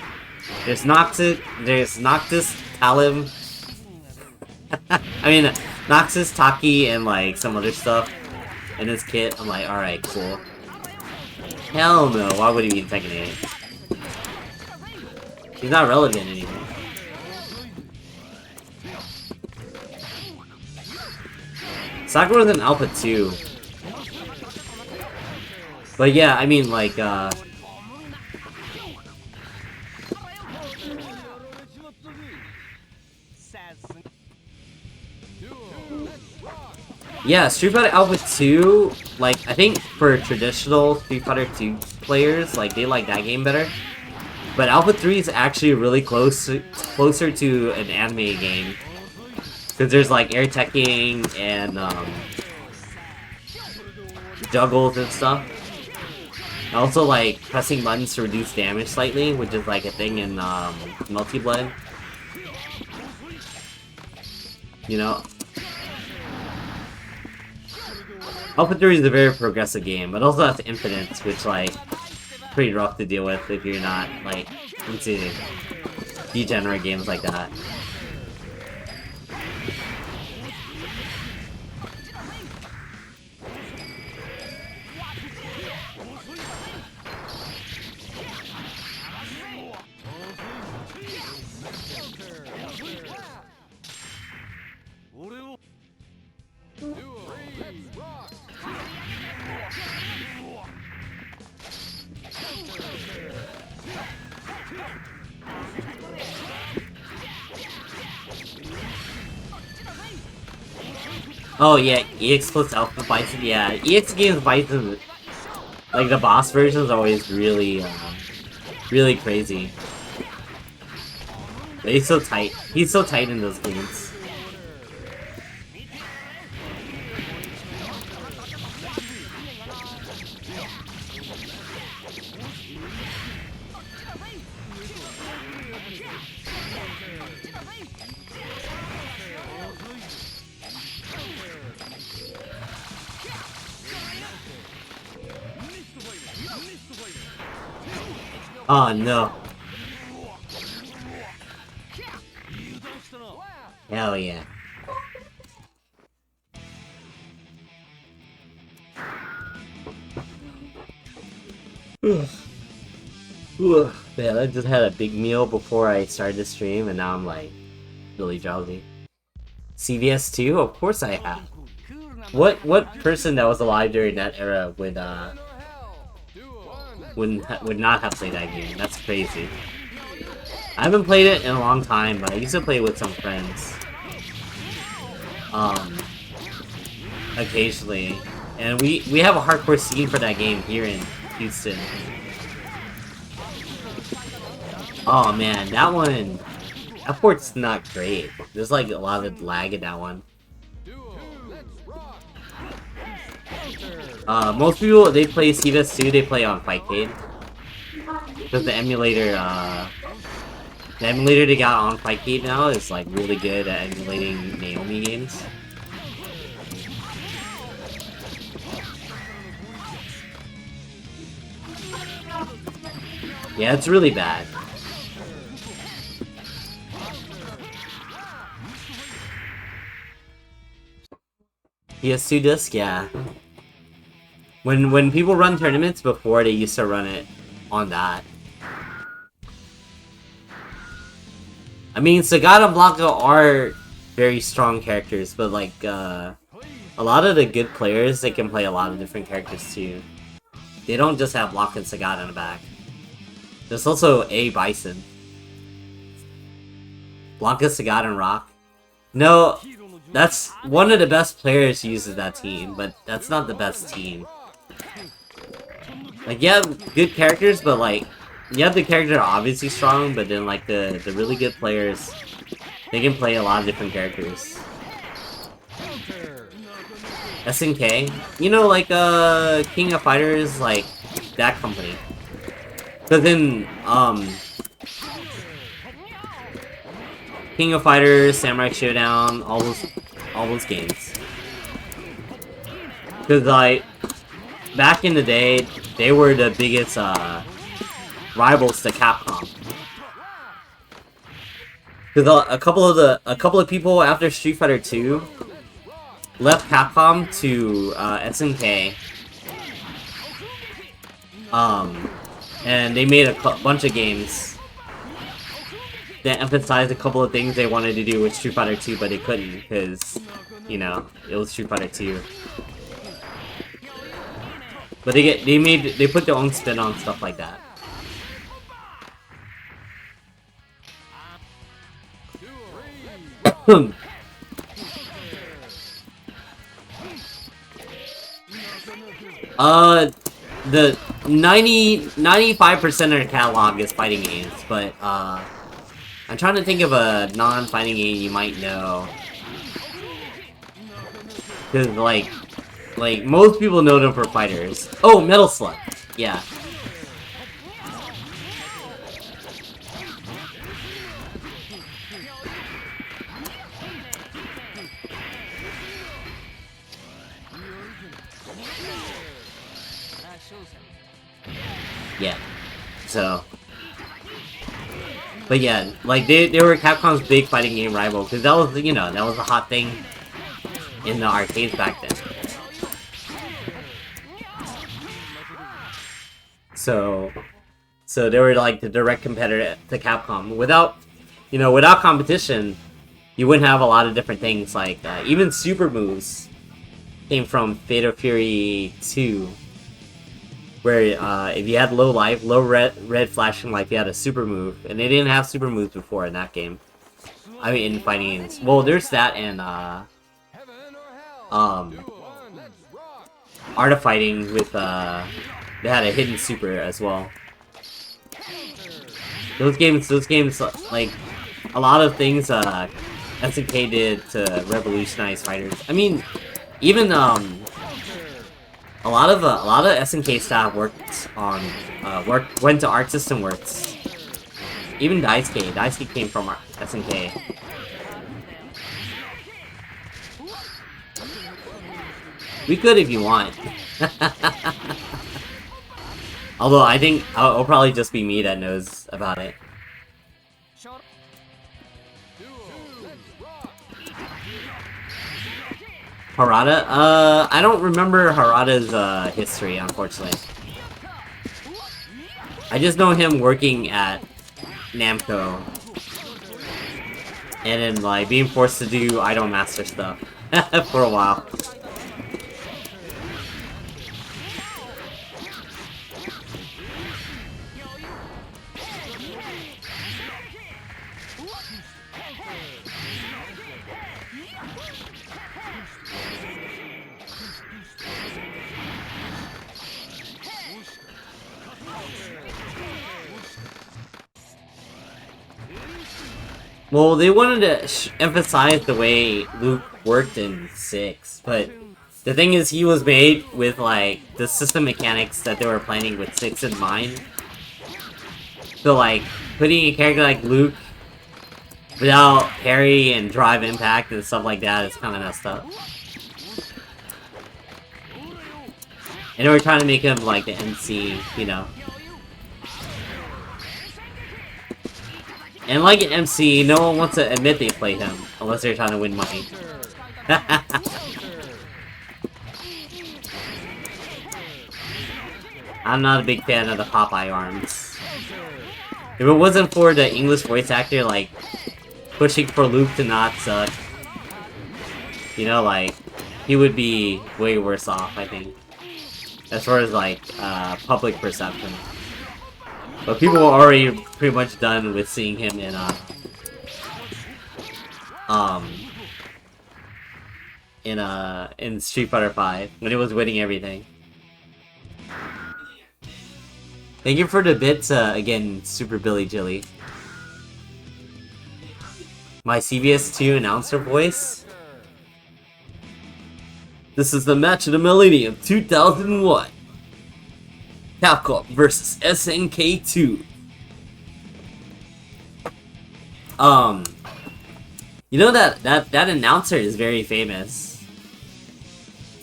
there's Noctis, Talim, I mean, Noxus, Taki, and like some other stuff in his kit. I'm like, alright, cool. Hell no, why would he be in Tekken 8? He's not relevant anymore. Sakura's in Alpha 2. But yeah, I mean, like, yeah, Street Fighter Alpha 2, like, I think for traditional Street Fighter 2 players, like, they like that game better. But Alpha 3 is actually really closer to an anime game. Because there's, like, air teching and, juggles and stuff. And also, like, pressing buttons to reduce damage slightly, which is, like, a thing in, Multi-Blood. You know? Alpha 3 is a very progressive game, but also has Infinite, which, like, pretty rough to deal with if you're not, like, into degenerate games like that. Oh yeah, EX plus Alpha Bison. Yeah, EX against Bison, like the boss version, is always really, really crazy. But he's so tight. He's so tight in those games. Oh no. Hell yeah. Man, I just had a big meal before I started the stream, and now I'm like really drowsy. CVS 2? Of course I have. What person that was alive during that era would not have played that game? That's crazy. I haven't played it in a long time, but I used to play it with some friends. Occasionally. And we have a hardcore scene for that game here in Houston. Oh man, that one... That port's not great. There's like a lot of lag in that one. Most people, they play CVS 2, they play on Fightcade. Because the emulator they got on Fightcade now is like really good at emulating Naomi games. Yeah, it's really bad. PS2 disc, yeah. When people run tournaments before, they used to run it on that. I mean, Sagat and Blanca are very strong characters, but like a lot of the good players, they can play a lot of different characters too. They don't just have Blanca and Sagat in the back. There's also a Bison. Blanca, Sagat, and Rock. No, that's one of the best players uses that team, but that's not the best team. Like, you have good characters, but like, you have the characters that are obviously strong, but then like the really good players, they can play a lot of different characters. SNK? You know, like King of Fighters, like that company. Cause in King of Fighters, Samurai Showdown, all those games. Cause like back in the day, they were the biggest rivals to Capcom. Cause a couple of people after Street Fighter 2 left Capcom to SNK. And they made a bunch of games that emphasized a couple of things they wanted to do with Street Fighter 2, but they couldn't because, you know, it was Street Fighter 2. But they put their own spin on stuff like that. The 95% of the catalog is fighting games, but I'm trying to think of a non-fighting game you might know. Cause like most people know them for fighters. Oh, Metal Slug. Yeah. Yeah. So. But yeah, like they were Capcom's big fighting game rival because that was, you know, that was a hot thing in the arcades back then. So they were like the direct competitor to Capcom. Without competition, you wouldn't have a lot of different things. Like even super moves came from Fatal Fury 2, where if you had low life, low red flashing life, you had a super move, and they didn't have super moves before in that game. I mean, in fighting games. Well, there's that and Heaven or hell. Duel. Let's rock. Art of Fighting with they had a hidden super as well. Those games, like a lot of things SNK did to revolutionize fighters. I mean, even a lot of SNK staff worked on went to Arc System Works. Even Daisuke came from SNK. We could if you want. Although I think it'll probably just be me that knows about it. Harada? I don't remember Harada's history, unfortunately. I just know him working at Namco. And then, like, being forced to do Idol Master stuff for a while. Well, they wanted to emphasize the way Luke worked in 6, but the thing is he was made with, like, the system mechanics that they were planning with 6 in mind. So, like, putting a character like Luke without parry and drive impact and stuff like that is kind of messed up. And they were trying to make him, like, the MC, you know. And like an MC, no one wants to admit they play him, unless they're trying to win money. I'm not a big fan of the Popeye arms. If it wasn't for the English voice actor, like, pushing for Luke to not suck, you know, like, he would be way worse off, I think. As far as, like, public perception. But people were already pretty much done with seeing him in Street Fighter V when he was winning everything. Thank you for the bits again, Super Billy Jilly. My CBS 2 announcer voice. This is the match of the Millennium 2001. Capcom versus SNK2. You know that announcer is very famous.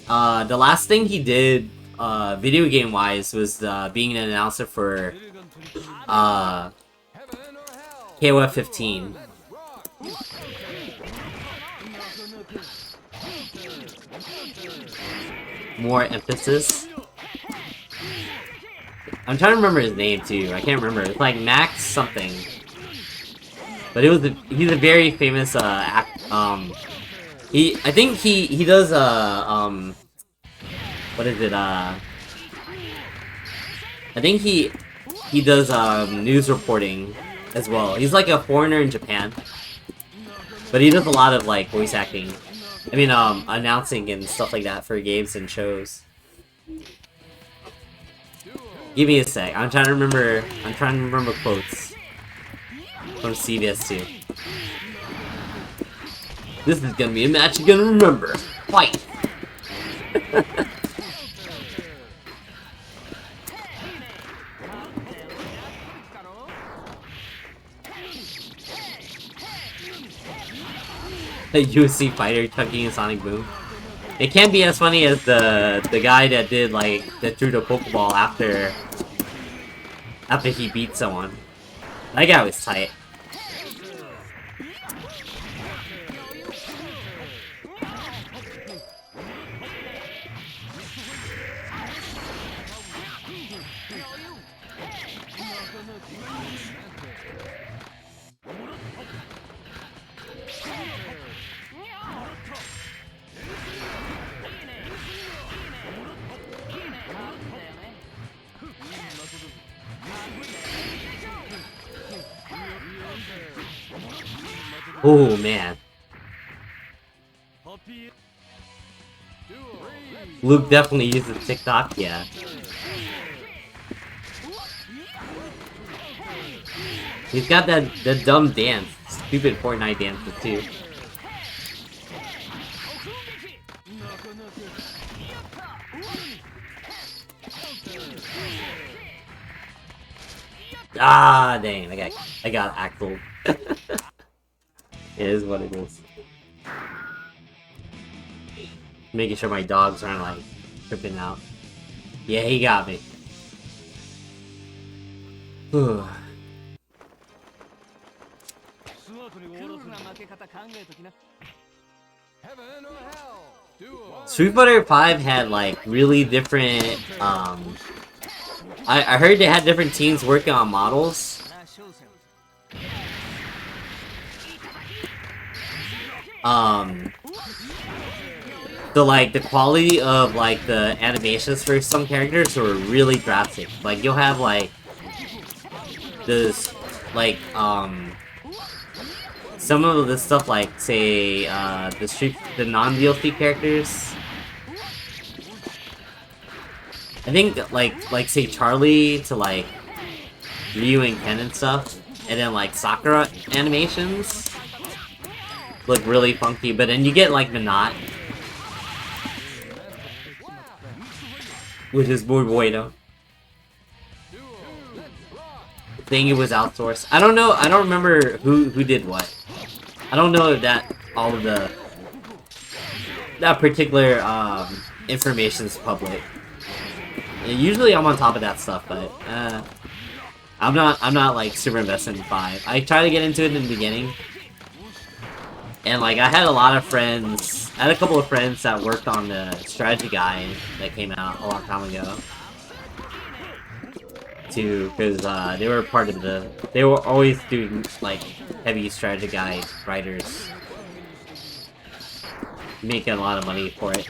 The last thing he did, video game wise, was being an announcer for KOF 15. More emphasis. I'm trying to remember his name too. I can't remember. It's like Max something. But he's a very famous I think he does what is it? I think he does news reporting as well. He's like a foreigner in Japan. But he does a lot of like voice acting. I mean announcing and stuff like that for games and shows. Give me a sec. I'm trying to remember quotes from CBS 2. This is gonna be a match you're gonna remember. Fight! A UFC fighter chucking a sonic boom. It can't be as funny as the guy that did like that threw the Pokeball after he beat someone. That guy was tight. Oh man. Luke definitely uses TikTok, yeah. He's got that dumb dance. Stupid Fortnite dances too. Ah, dang! I got axled. It is what it is. Making sure my dogs aren't like tripping out. Yeah, he got me. Whew. Heaven or hell. Duel. Street Fighter 5 had like really different I heard they had different teams working on models. So like the quality of like the animations for some characters were really drastic. Like you'll have like this like some of the stuff like say the non-DLC characters. I think like say Charlie to like Ryu and Ken and stuff, and then like Sakura animations look really funky, but then you get like Minot, which is muy bueno. I think it was outsourced. I don't know. I don't remember who did what. I don't know if that all of that particular information is public. Usually I'm on top of that stuff, but I'm not like super invested in 5. I tried to get into it in the beginning, and like I had a lot of friends. I had a couple of friends that worked on the strategy guide that came out a long time ago. Too, because they were part of they were always doing like heavy strategy guide writers, making a lot of money for it.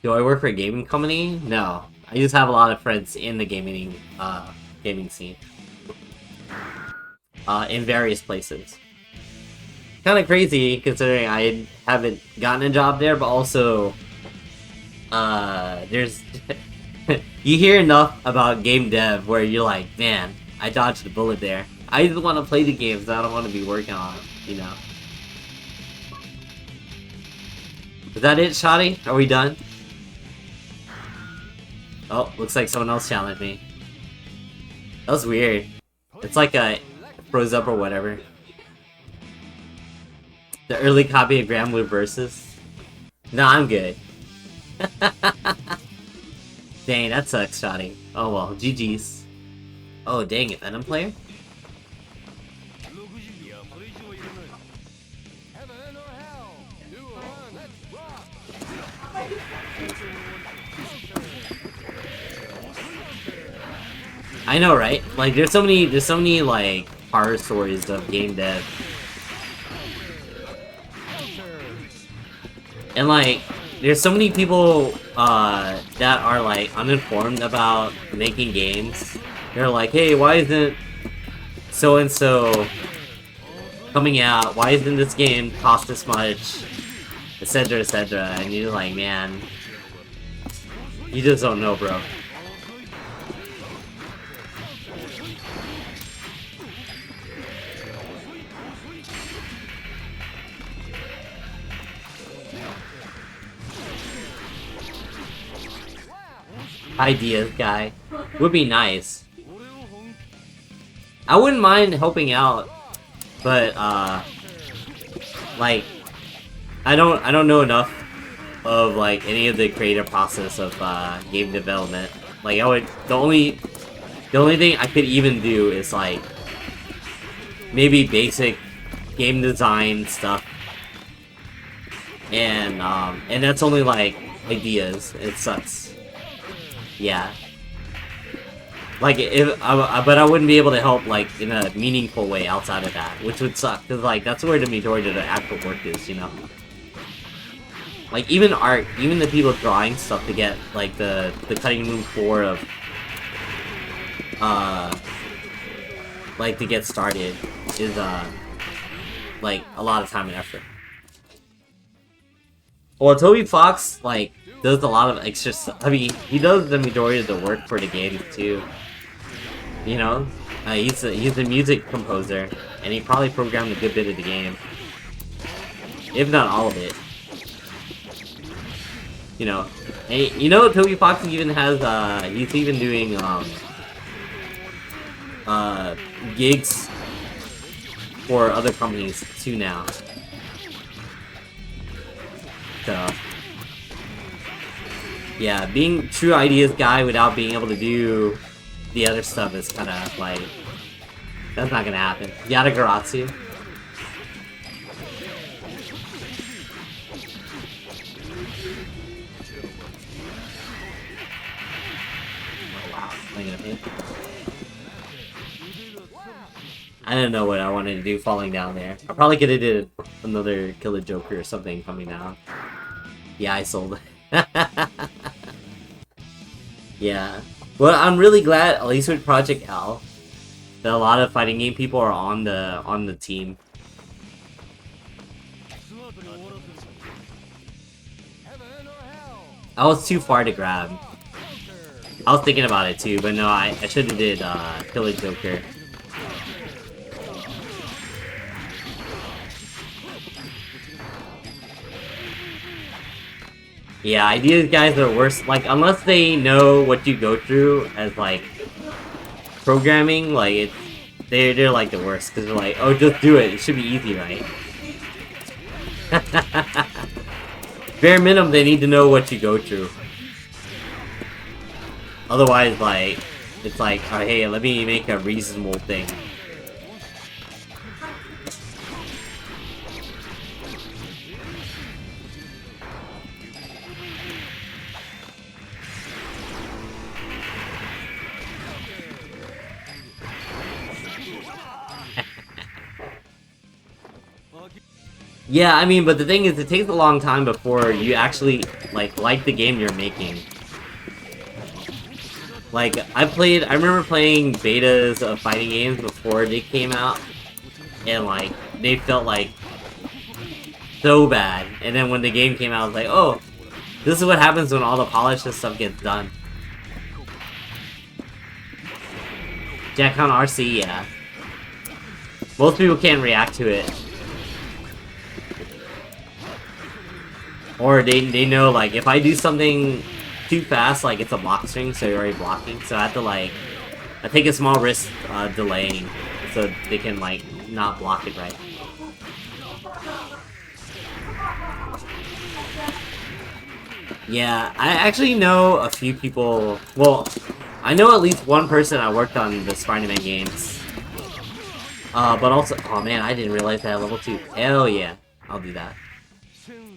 Do I work for a gaming company? No, I just have a lot of friends in the gaming scene, in various places. Kind of crazy considering I haven't gotten a job there, but also there's you hear enough about game dev where you're like, man, I dodged a bullet there. I just want to play the games I don't want to be working on, you know. Is that it, Shotty? Are we done? Oh, looks like someone else challenged me. That was weird. It's like a froze up or whatever. The early copy of Grand Blue Versus? No, I'm good. Dang, that sucks, Shotty. Oh well, GG's. Oh dang it, Venom player? Heaven or hell. Duel. Let's rock. I know, right? Like, there's so many like horror stories of game dev. And like, there's so many people that are like uninformed about making games. They're like, hey, why isn't so and so coming out? Why isn't this game cost this much? Etc. etc. And you're like, man, you just don't know, bro. Ideas guy would be nice. I wouldn't mind helping out, but like I don't know enough of like any of the creative process of game development. Like the only thing I could even do is like maybe basic game design stuff, and that's only like ideas. It sucks. Yeah. Like, but I wouldn't be able to help, like, in a meaningful way outside of that, which would suck, because, like, that's where the majority of the actual work is, you know? like even art, even the people drawing stuff to get like the cutting room floor of like to get started is like a lot of time and effort. Well, Toby Fox like does a lot of extra stuff. I mean, he does the majority of the work for the games too. You know, he's a music composer, and he probably programmed a good bit of the game, if not all of it. You know, and you know, Toby Fox even has he's even doing gigs for other companies too now. So yeah, being True Ideas guy without being able to do the other stuff is kind of like, that's not gonna happen. Yada ggac+R. I don't know what I wanted to do falling down there. I probably could have did another Kill a Joker or something coming down. Yeah, I sold it. Yeah. Well, I'm really glad, at least with Project L, that a lot of fighting game people are on the team. I was too far to grab. I was thinking about it too, but no, I should have did Kill a Joker. Yeah, ideas guys are worse. Like, unless they know what you go through as like programming, like they're like the worst because they're like, oh, just do it. It should be easy, right? Bare minimum, they need to know what you go through. Otherwise, like, it's like, oh, hey, let me make a reasonable thing. Yeah, I mean, but the thing is, it takes a long time before you actually, like the game you're making. Like, I remember playing betas of fighting games before they came out, and, like, they felt, like, so bad. And then when the game came out, I was like, oh, this is what happens when all the polished stuff gets done. ggac+RC, yeah. Most people can't react to it. Or they know, like, if I do something too fast, like, it's a block string, so you're already blocking. So I have to, like, I take a small risk delaying, so they can, like, not block it right. Yeah, I actually know a few people, well, I know at least one person I worked on the Spider-Man games. But also, oh man, I didn't realize that at level 2. Hell yeah, I'll do that.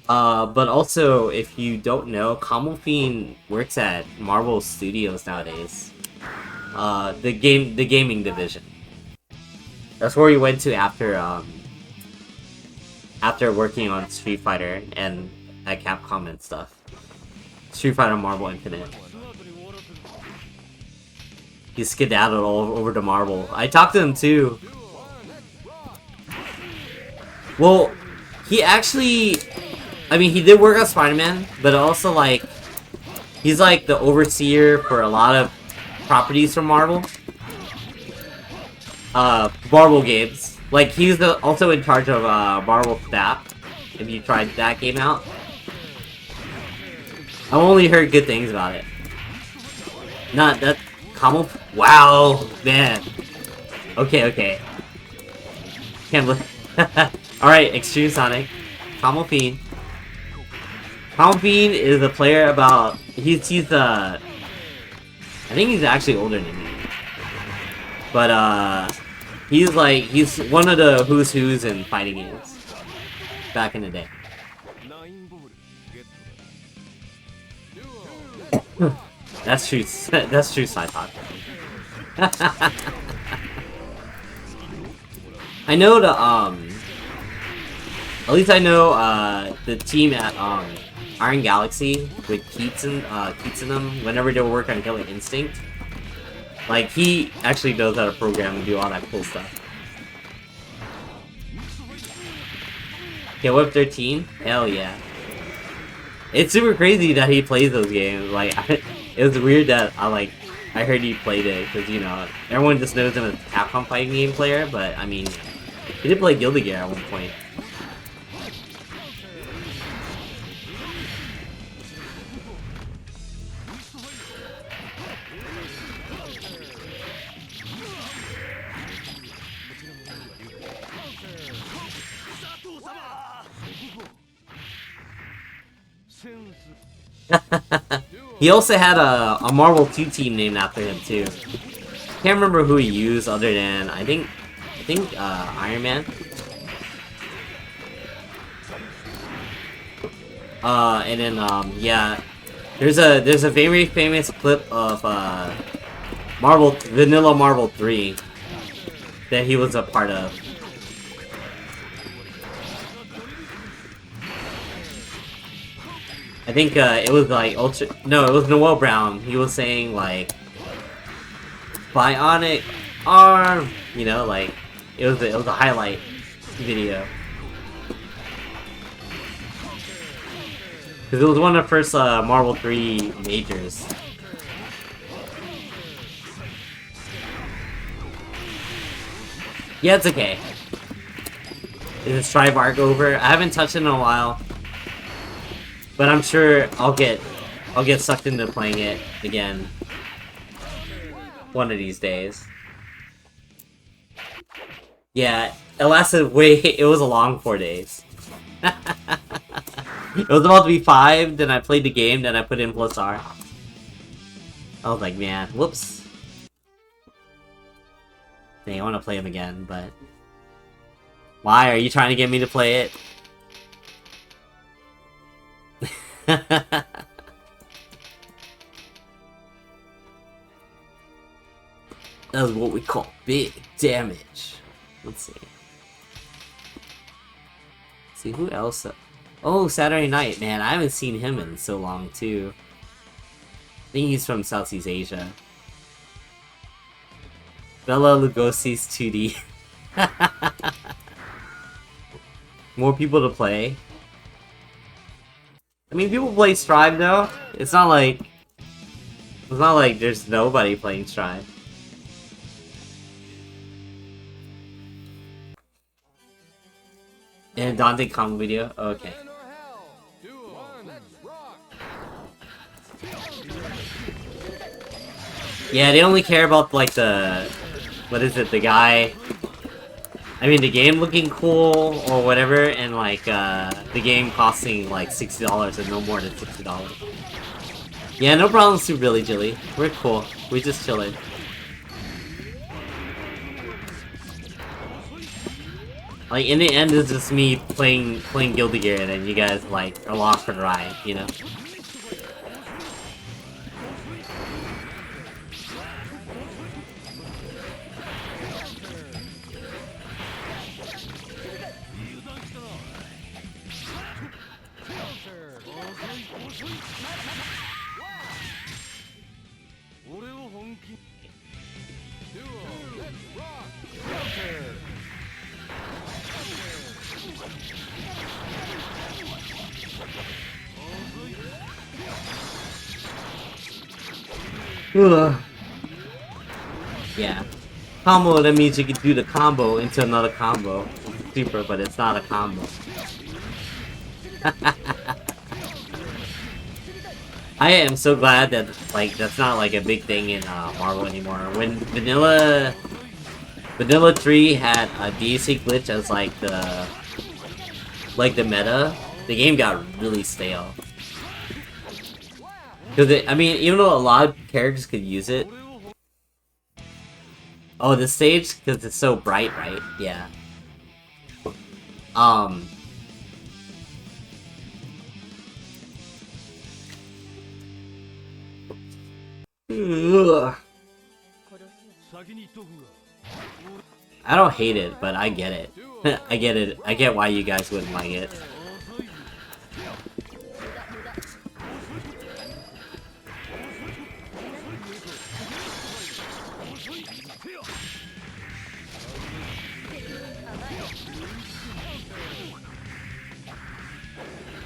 But also, if you don't know, Fiend works at Marvel Studios nowadays. The gaming division. That's where he went to after working on Street Fighter and at Capcom and stuff. Street Fighter Marvel Infinite. He skedaddled all over to Marvel. I talked to him too. Well, he actually, I mean, he did work on Spider-Man, but also, like, he's, like, the overseer for a lot of properties from Marvel. Marvel games. Like, he's also in charge of, Marvel Snap, if you tried that game out. I've only heard good things about it. Not that, wow, man. Okay. Can't believe, alright, Extreme Sonic. Fiend. Fiend is a player about, he's I think he's actually older than me. But, he's one of the who's in fighting games. Back in the day. That's true side talk. I know the, at least I know, the team at, Iron Galaxy with Keats in them whenever they work on Killer Instinct. Like, he actually knows how to program and do all that cool stuff. Okay, Whip 13? Hell yeah. It's super crazy that he plays those games. Like, it was weird that I heard he played it, because, you know, everyone just knows him as a Capcom fighting game player, but, I mean, he did play Guilty Gear at one point. He also had a Marvel 2 team named after him too. Can't remember who he used other than I think Iron Man. And then yeah, there's a very famous clip of Vanilla Marvel 3 that he was a part of. I think it was like it was Noel Brown. He was saying like bionic arm, you know, like it was a highlight video. Because it was one of the first Marvel 3 majors. Yeah, it's okay. Is the Strive arc over? I haven't touched it in a while. But I'm sure I'll get sucked into playing it again one of these days. Yeah, it lasted it was a long 4 days. It was about to be 5, then I played the game, then I put in +R. I was like, man, whoops. Dang, I want to play him again, but... Why? Are you trying to get me to play it? That's what we call big damage. Let's see. See who else? Oh, Saturday Night, man. I haven't seen him in so long too. I think he's from Southeast Asia. Bella Lugosi's 2D. More people to play. I mean, people play Strive though. It's not like there's nobody playing Strive. And Dante Kong video. Okay. Yeah, they only care about like the the guy. I mean, the game looking cool or whatever, and like the game costing like $60 and no more than $60. Yeah, no problem, Super Billy Jilly. We're cool. We just chillin'. Like in the end, it's just me playing Guilty Gear, and then you guys like are lost for the ride, you know. Yeah. Combo, that means you can do the combo into another combo. Super, but it's not a combo. I am so glad that like that's not like a big thing in Marvel anymore. When Vanilla 3 had a DAC glitch as like the meta, the game got really stale. Because I mean, even though a lot of characters could use it. Oh, the stage, because it's so bright, right? Yeah. Ugh. I don't hate it, but I get it. I get it. I get why you guys wouldn't like it.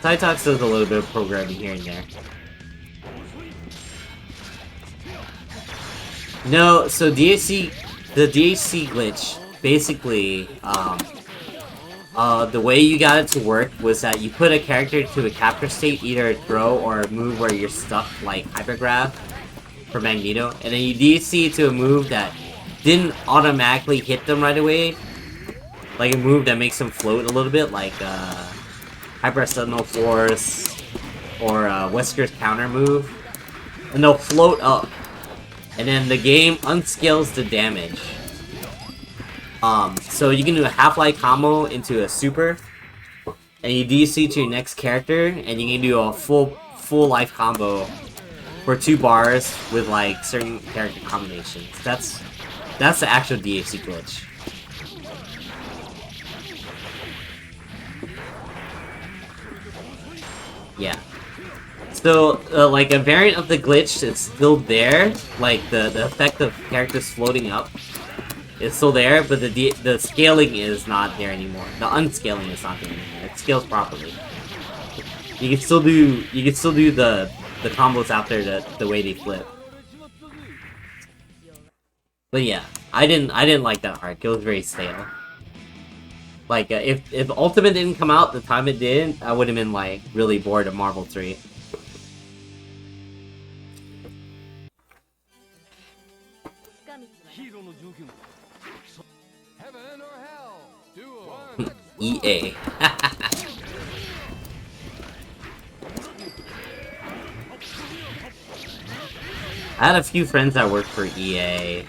Cytox does a little bit of programming here and there. No, so the DHC glitch, basically, the way you got it to work was that you put a character to a capture state, either a throw or a move where you're stuck, like Hypergrab for Magneto, and then you DHC to a move that didn't automatically hit them right away, like a move that makes them float a little bit, like Hyper Sentinel Force or Wesker's counter move, and they'll float up, and then the game unscales the damage. So you can do a half-life combo into a super, and you DC to your next character, and you can do a full life combo for 2 bars with like certain character combinations. That's the actual DHC glitch. Yeah. So, like, a variant of the glitch is still there, like, the effect of characters floating up is still there, but the scaling is not there anymore. The unscaling is not there anymore. It scales properly. You can still do the combos after the way they flip. But yeah, I didn't like that arc. It was very stale. Like, if Ultimate didn't come out the time it did, I would have been, like, really bored of Marvel 3. Heaven or hell? Duel. EA. I had a few friends that worked for EA.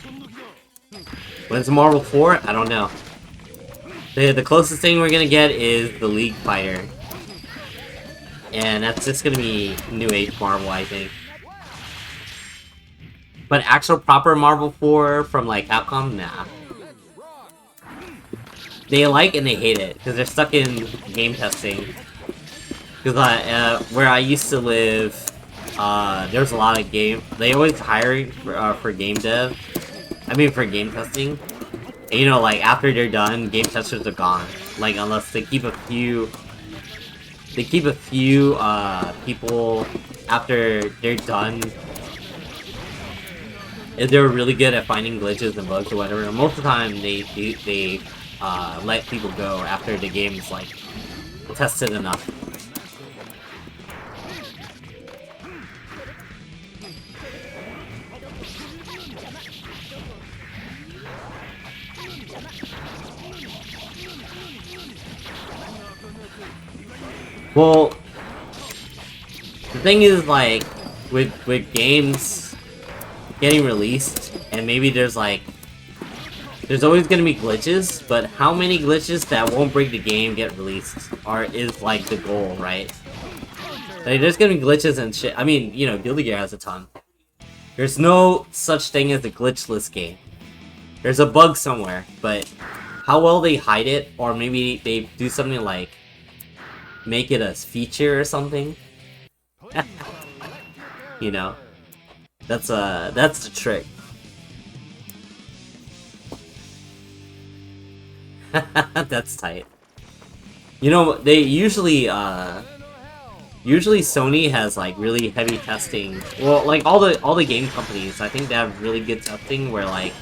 When it's Marvel 4, I don't know. The closest thing we're gonna get is the League Fighter. And that's just gonna be New Age Marvel, I think. But actual proper Marvel 4 from like Capcom, nah. They like and they hate it, because they're stuck in game testing. Because where I used to live, there's a lot of they always hire for game dev. I mean for game testing. And, you know, like after they're done, game testers are gone. Like unless they keep a few people after they're done. If they're really good at finding glitches and bugs or whatever, most of the time they let people go after the game's like tested enough. Well, the thing is, like, with games getting released, and maybe there's always gonna be glitches, but how many glitches that won't break the game get released is like the goal, right? Like, there's gonna be glitches and shit. I mean, you know, Guilty Gear has a ton. There's no such thing as a glitchless game. There's a bug somewhere, but how well they hide it, or maybe they do something like make it a feature or something. You know, that's the trick. That's tight. You know, they usually Sony has like really heavy testing. Well, like all the game companies, I think they have really good testing where like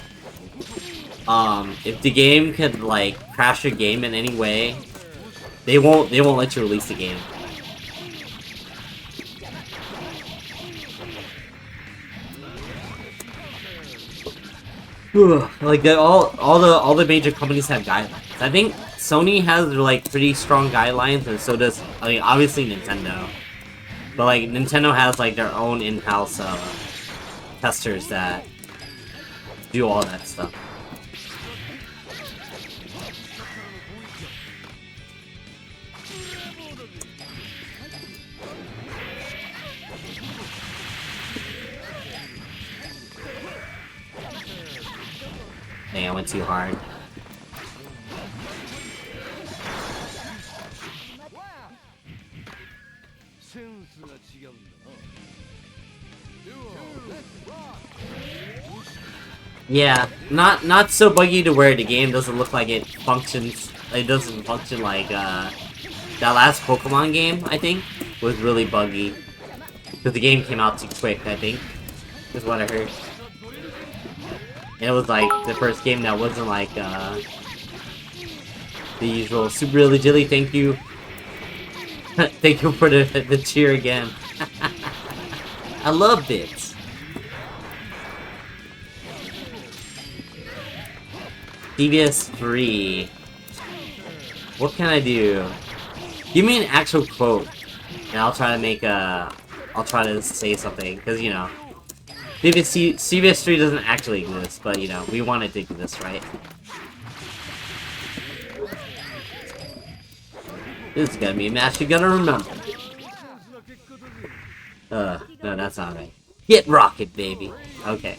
if the game could like crash your game in any way, they won't let you release the game. Like all the major companies have guidelines. I think Sony has like pretty strong guidelines, and so does, I mean, obviously Nintendo. But like Nintendo has like their own in-house testers that do all that stuff. Dang, I went too hard. Yeah, not so buggy to where the game doesn't look like it functions. It doesn't function like that last Pokemon game. I think was really buggy because the game came out too quick. I think is what I heard. And it was like the first game that wasn't like the usual super really jilly. Thank you, thank you for the cheer again. I love it. CVS 3. What can I do? Give me an actual quote, and I'll try to make a. I'll try to say something, because, you know, CVS 3 doesn't actually exist, but, you know, we want it to exist, right? This is gonna be a match you're gonna remember. No, that's not right. Get rocket, baby. Okay.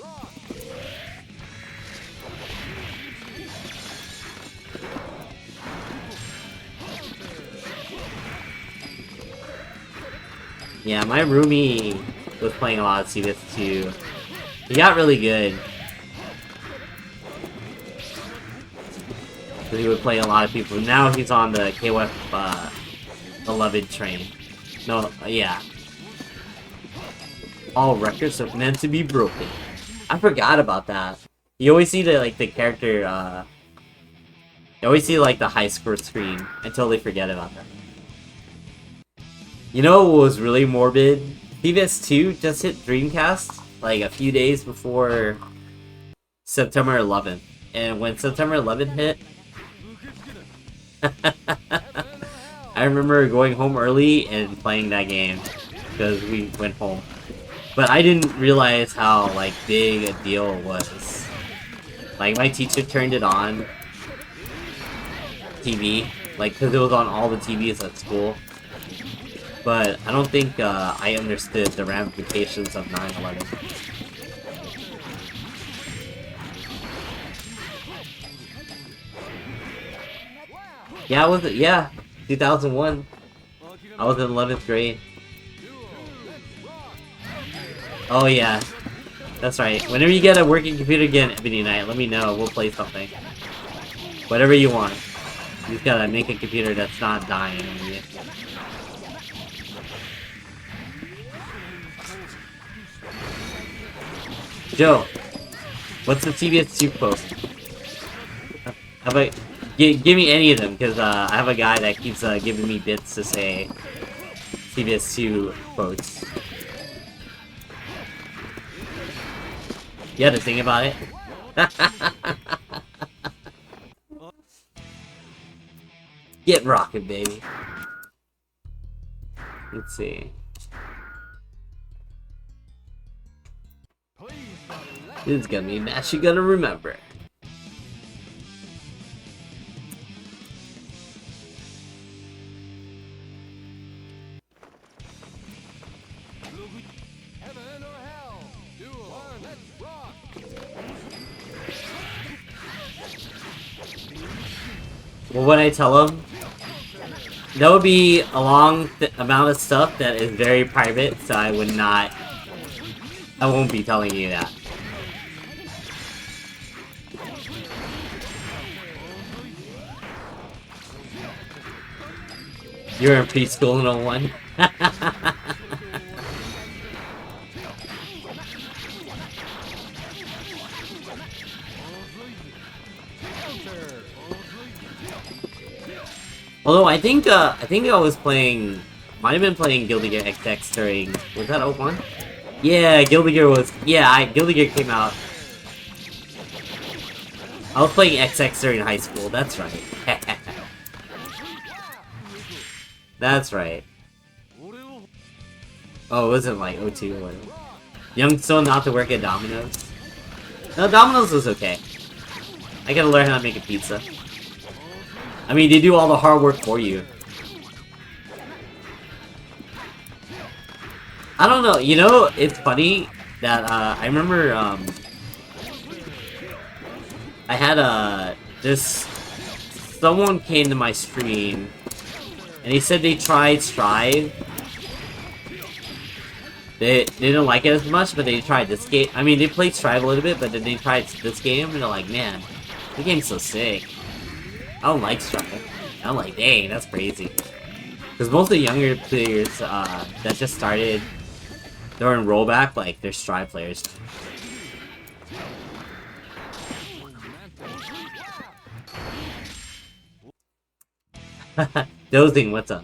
Yeah, my roomie was playing a lot of CVS 2. He got really good. So he would play a lot of people. Now he's on the KOF 11 train. No, yeah. All records are meant to be broken. I forgot about that. You always see the character, you always see like the high score screen. I totally forget about that. You know what was really morbid? CVS 2 just hit Dreamcast like a few days before September 11th. And when September 11th hit, I remember going home early and playing that game because we went home. But I didn't realize how like big a deal it was. Like my teacher turned it on TV, like because it was on all the TVs at school. But I don't think I understood the ramifications of 9/11. Yeah, was it? Yeah, 2001. I was in 11th grade. Oh yeah, that's right. Whenever you get a working computer again, Ebony Knight, let me know. We'll play something. Whatever you want. You just gotta make a computer that's not dying on you. Joe, what's the CVS 2 quote? How about give me any of them, because I have a guy that keeps giving me bits to say CVS 2 quotes. You had to think about it? Get rockin', baby. Let's see. This is gonna be a match you're gonna remember. Heaven or hell? Duel. Let's rock. Well, when I tell him, that would be a long amount of stuff that is very private, so I won't be telling you that. You're in preschool in 01. Although I think I was playing, might have been playing Guilty Gear XX during, was that 01? Yeah, Guilty Gear was, yeah, Guilty Gear came out. I was playing XX during high school, that's right. That's right. Oh, it wasn't like 02 or whatever. Young still not to work at Domino's? No, Domino's was okay. I gotta learn how to make a pizza. I mean, they do all the hard work for you. I don't know, you know, it's funny that, I remember, I had, someone came to my stream, and he said they tried Strive, they didn't like it as much, but they tried this game. I mean, they played Strive a little bit, but then they tried this game, and they're like, man, the game's so sick. I don't like Strive. I'm like, dang, that's crazy. Because most of the younger players that just started, they're in rollback, like, they're Strive players. Dozing, what's up?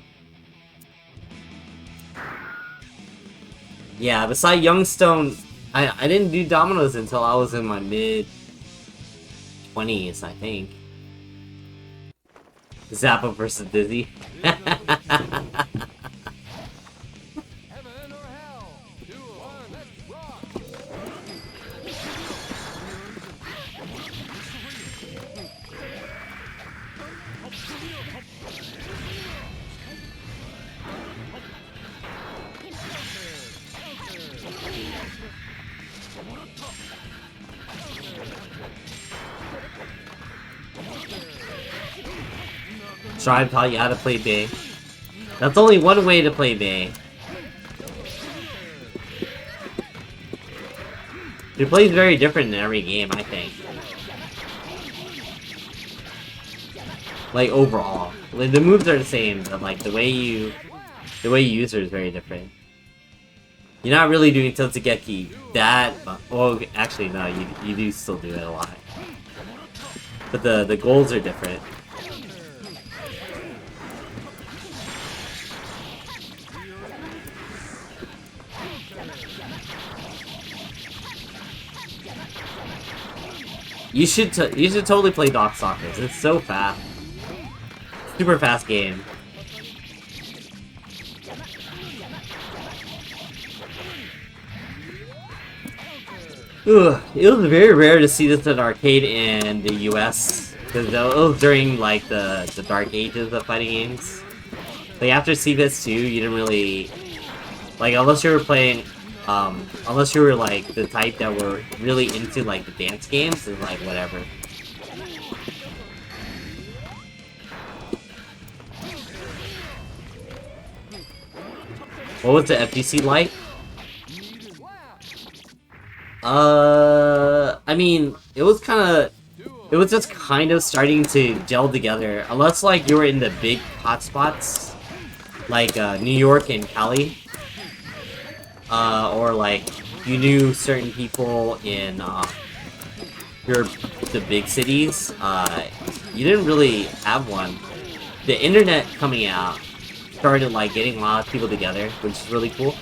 Yeah, beside Youngstone, I didn't do dominoes until I was in my mid-20s, I think. Zappa versus Dizzy. Heaven or hell. 2, 1, let's rock. Strive taught you how to play Bay. That's only one way to play Bay. It plays very different in every game, I think. Like, overall. Like, the moves are the same, but like, the way you use her is very different. You're not really doing Tiltsugeki that, well, actually, no, you do still do it a lot. But the goals are different. You should totally play Doc Stalkers. It's so fast. Super fast game. Ugh, it was very rare to see this at arcade in the US, because it was during like the dark ages of fighting games. Like after CVS 2, you didn't really like, unless you were playing, unless you were like the type that were really into like the dance games, and like whatever. What was the FGC like? I mean, it was just kind of starting to gel together, unless like you were in the big hotspots, like New York and Cali, or like you knew certain people in the big cities. You didn't really have one. The internet coming out started like getting a lot of people together, which is really cool.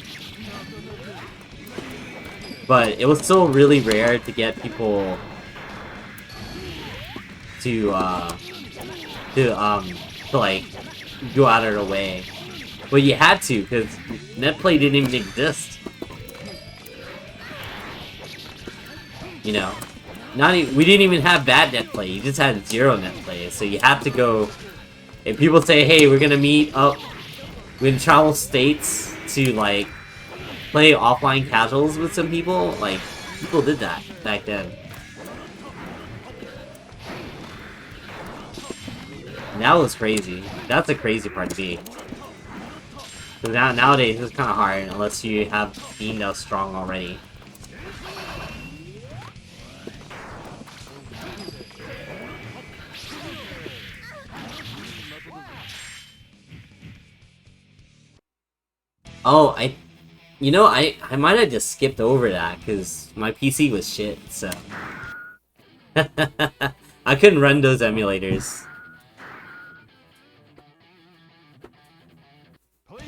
But it was still really rare to get people to like go out of their way. But you had to, because netplay didn't even exist. You know, we didn't even have bad netplay. You just had zero netplay. So you have to go. If people say, "Hey, we're gonna meet up," we're gonna travel states to like play offline casuals with some people, like, people did that back then. And that was crazy. That's the crazy part to me. Because nowadays it's kind of hard unless you have a team that's strong already. Oh, you know, I might have just skipped over that, because my PC was shit, so... I couldn't run those emulators. Please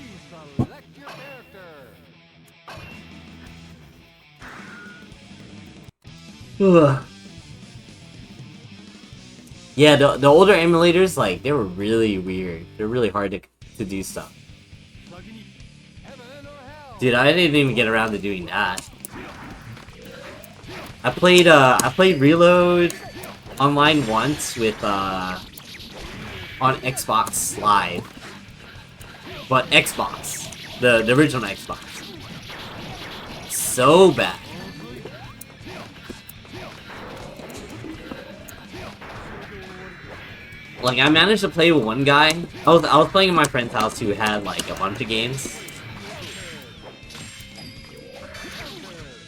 select your character. Ugh. Yeah, the older emulators, like, they were really weird. They're really hard to do stuff. Dude, I didn't even get around to doing that. I played Reload online once with, on Xbox Live. But Xbox. The original Xbox. So bad. Like, I managed to play with one guy. I was playing in my friend's house who had, like, a bunch of games.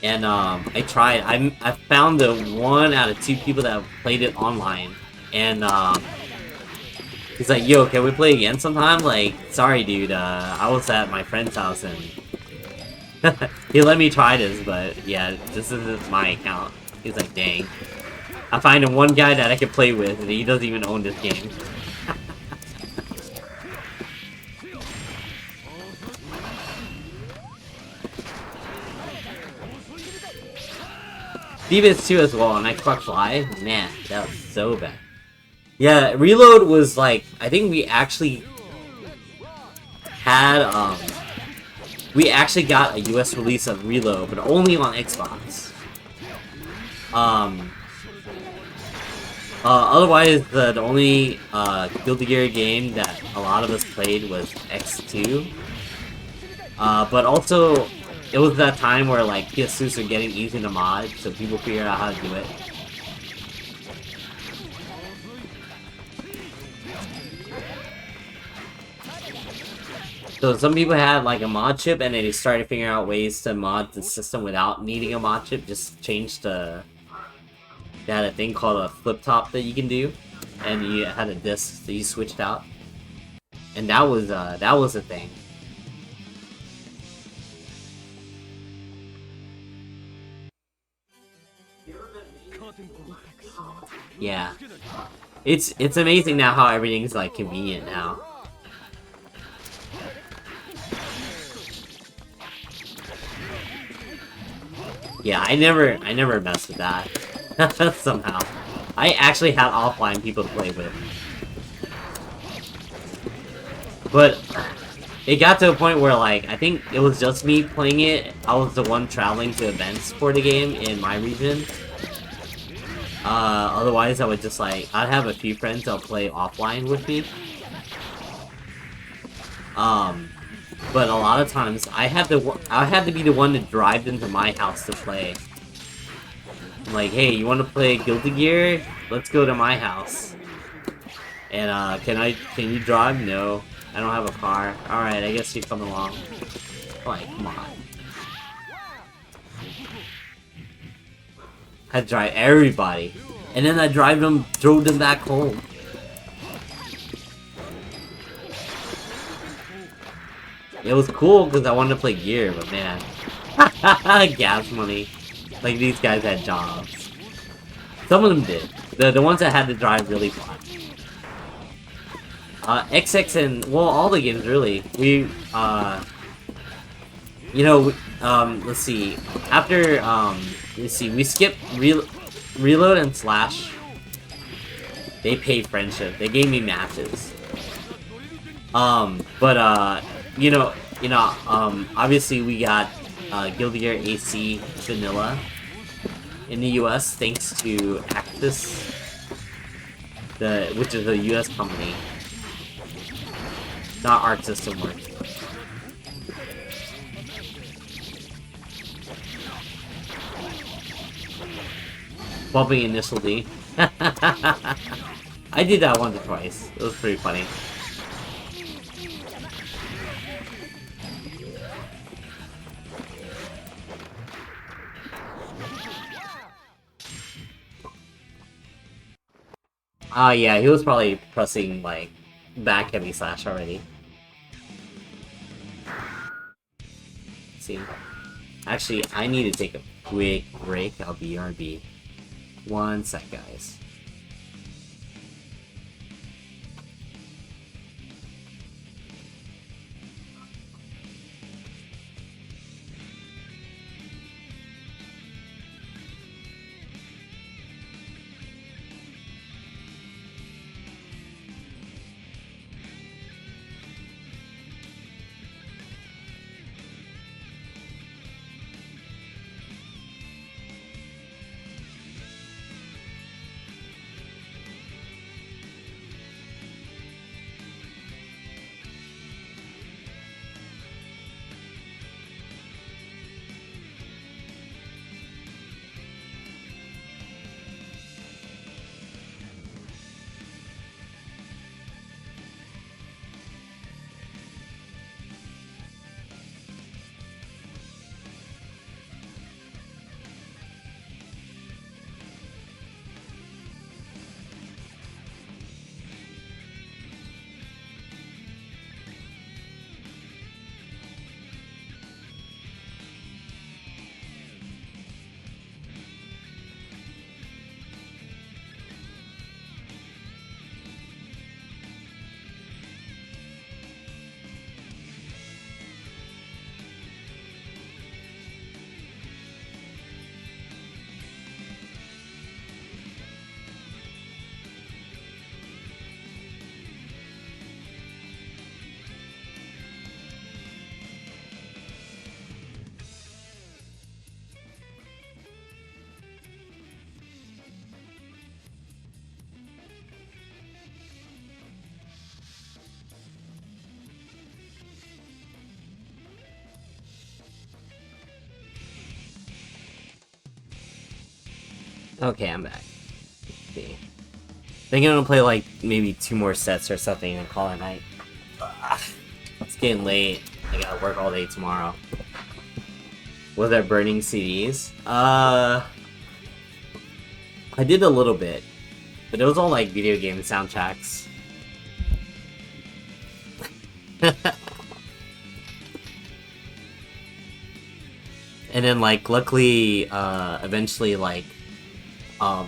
And I tried. I found the 1 out of 2 people that played it online, and he's like, "Yo, can we play again sometime?" Like, sorry, dude. I was at my friend's house and he let me try this, but yeah, this isn't my account. He's like, "Dang." I find one guy that I can play with, and he doesn't even own this game. Demons 2 as well on Xbox Live? Man, that was so bad. Yeah, Reload was like, I think we actually had, we actually got a US release of Reload, but only on Xbox. Otherwise, the only, Guilty Gear game that a lot of us played was X2. But also, it was that time where, like, PS2s are getting easy to mod, so people figured out how to do it. So some people had, like, a mod chip, and they started figuring out ways to mod the system without needing a mod chip. Just change the... They had a thing called a flip-top that you can do, and you had a disc that you switched out. And that was a thing. Yeah. It's amazing now how everything's, like, convenient now. Yeah, I never messed with that. Somehow. I actually had offline people to play with. But it got to a point where, like, I think it was just me playing it. I was the one traveling to events for the game in my region. Otherwise I would just, like, I'd have a few friends that'll play offline with me. But a lot of times I had to be the one to drive them to my house to play. I'm like, hey, you want to play Guilty Gear? Let's go to my house. And can you drive? No, I don't have a car. All right, I guess you come along. Like, come on. I drive everybody, and then I drove them back home. It was cool because I wanted to play Gear, but man, gas money. Like, these guys had jobs. Some of them did. The ones that had to drive really far. XX and, well, all the games really. We, you know, let's see. After, let's see, we skipped Reload and Slash. They paid friendship. They gave me matches. Obviously we got, Guilty Gear AC Vanilla in the US thanks to Actus, which is a US company. Not Arc System Works. Bumping initial D. I did that once or twice. It was pretty funny. Yeah, he was probably pressing, like, back heavy slash already. Let's see. Actually, I need to take a quick break. I'll be RB. One sec, guys. Okay, I'm back. Let's see. I think I'm gonna play like maybe 2 more sets or something and call it night. It's getting late. I gotta work all day tomorrow. Was there burning CDs? I did a little bit, but it was all like video game soundtracks. And then like luckily, eventually like, I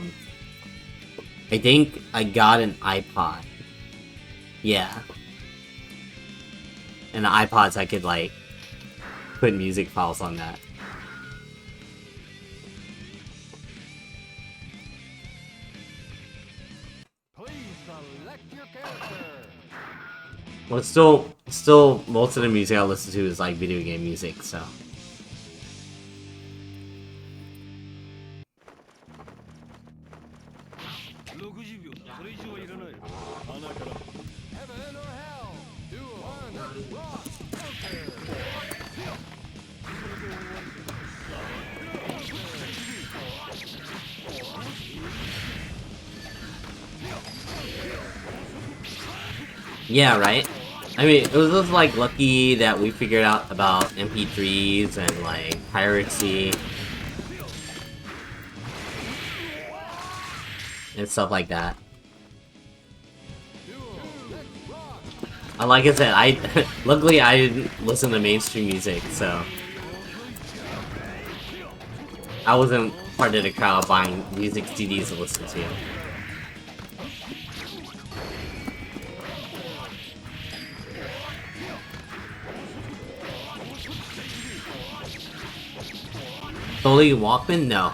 think I got an iPod. Yeah. And the iPods I could like put music files on that. Please select your character. Well, still most of the music I listen to is like video game music, so. Heaven or hell. Do one. Rock. Counter. Yeah, right? I mean, it was just like lucky that we figured out about MP3s and like piracy and stuff like that. Like I said, luckily I didn't listen to mainstream music, so I wasn't part of the crowd buying music CDs to listen to. Totally Walkman? No.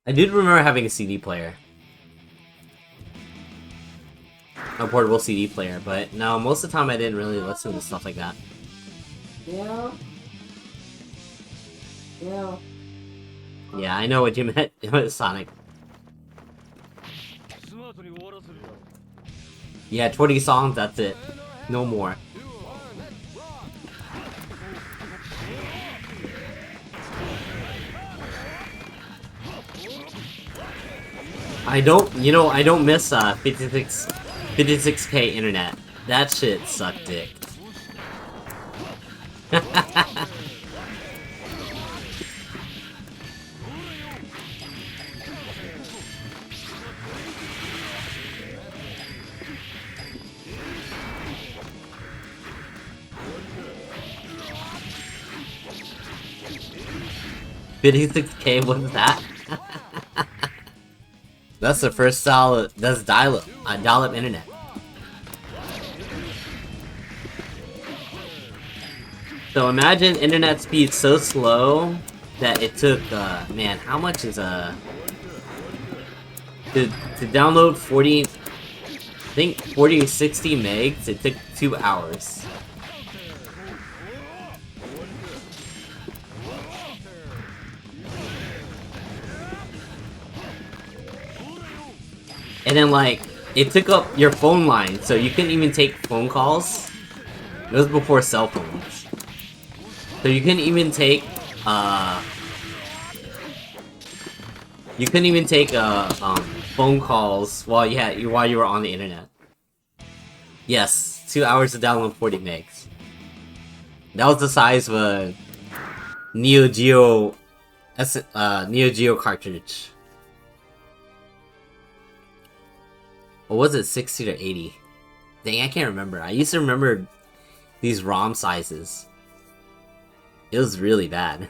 I did remember having a CD player. A portable CD player, but no, most of the time I didn't really listen to stuff like that. Yeah. Yeah. Yeah, I know what you meant, Sonic. Yeah, 20 songs, that's it. No more. I don't miss 56K internet. That shit sucked dick. 56K, what's that? That's the first style. That's dial-up. Dial-up internet. So imagine internet speed so slow that it took, man, how much is to download 40, I think 40 or 60 megs, it took 2 hours. And then, like, it took up your phone line, so you couldn't even take phone calls. It was before cell phones. So you couldn't even take, phone calls while you were on the internet. Yes, 2 hours to download 40 megs. That was the size of a Neo Geo cartridge. Or was it 60 or 80? Dang, I can't remember. I used to remember these ROM sizes. It was really bad.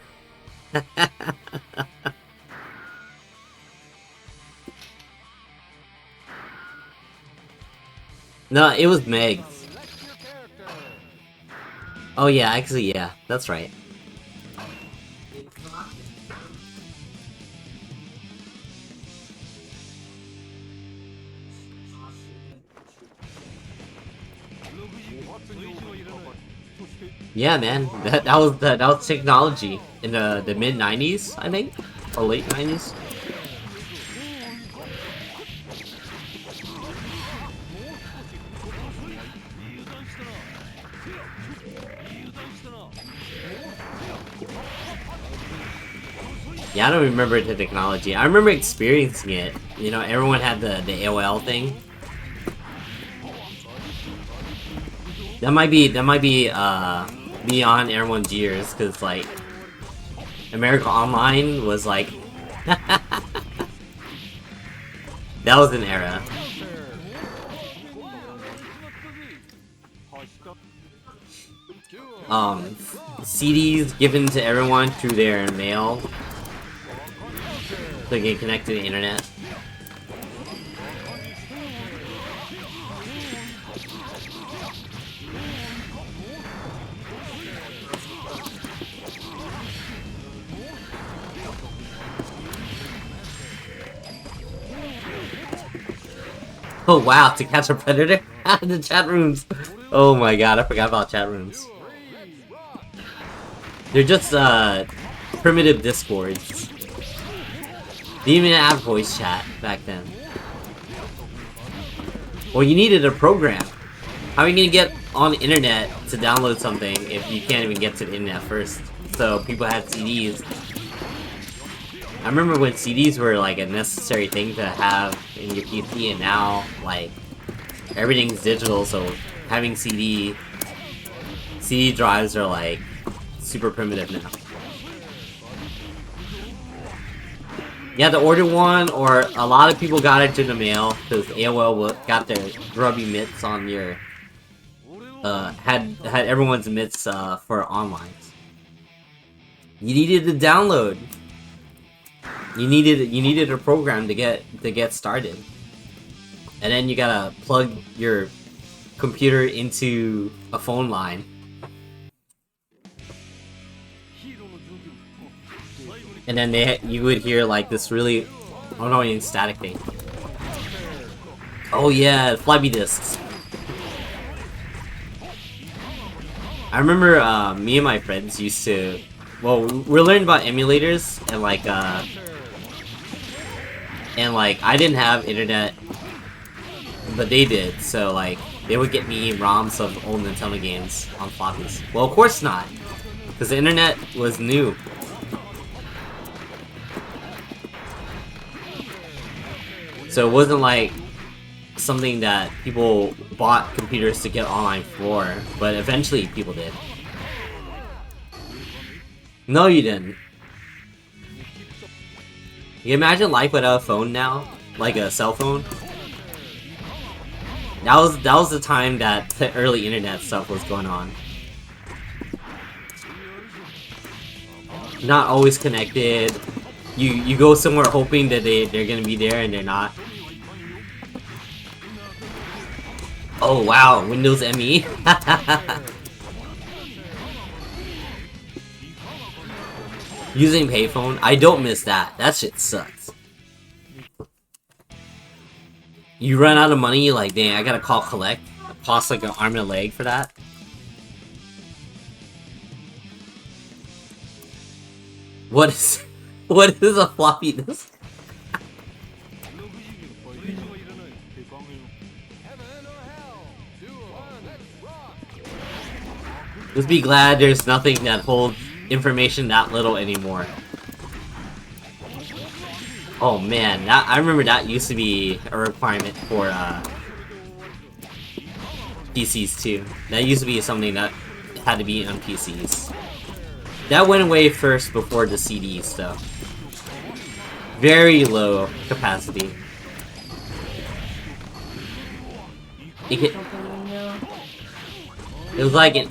No, it was megs. Oh yeah, actually, yeah, that's right. Yeah, man, that was technology in the mid 90s, I think, or late 90s. Yeah, I don't remember the technology. I remember experiencing it. You know, everyone had the AOL thing. That might be beyond everyone's years, cause like America Online was like that was an era. CDs given to everyone through their mail so they can connect to the internet. Oh wow, to catch a predator? The chat rooms! Oh my god, I forgot about chat rooms. They're just, primitive discords. They didn't even have voice chat back then. Well, you needed a program. How are you gonna get on the internet to download something if you can't even get to the internet first? So people had CDs. I remember when CDs were like a necessary thing to have in your PC, and now like everything's digital, so having CD drives are like super primitive now. You had to order one, or a lot of people got it in the mail because AOL got their grubby mitts on your had everyone's mitts for online. You needed to download. You needed a program to get started, and then you gotta plug your computer into a phone line, and then you would hear like this really annoying static thing. Oh yeah, floppy disks. I remember me and my friends used to. Well, we're learning about emulators and like I didn't have internet, but they did, so like they would get me ROMs of old Nintendo games on floppies. Well, of course not, because the internet was new. So it wasn't like something that people bought computers to get online for, but eventually people did. No, you didn't. You imagine life without a phone now? Like a cell phone? That was the time that the early internet stuff was going on. Not always connected. You go somewhere hoping that they're gonna be there and they're not. Oh wow, Windows ME? Using payphone? I don't miss that. That shit sucks. You run out of money, you're like, dang, I gotta call collect. It costs like an arm and a leg for that. What is a floppy disk? Just be glad there's nothing that holds information that little anymore. Oh man, I remember that used to be a requirement for PCs too. That used to be something that had to be on PCs. That went away first before the CDs though. Very low capacity. It was like it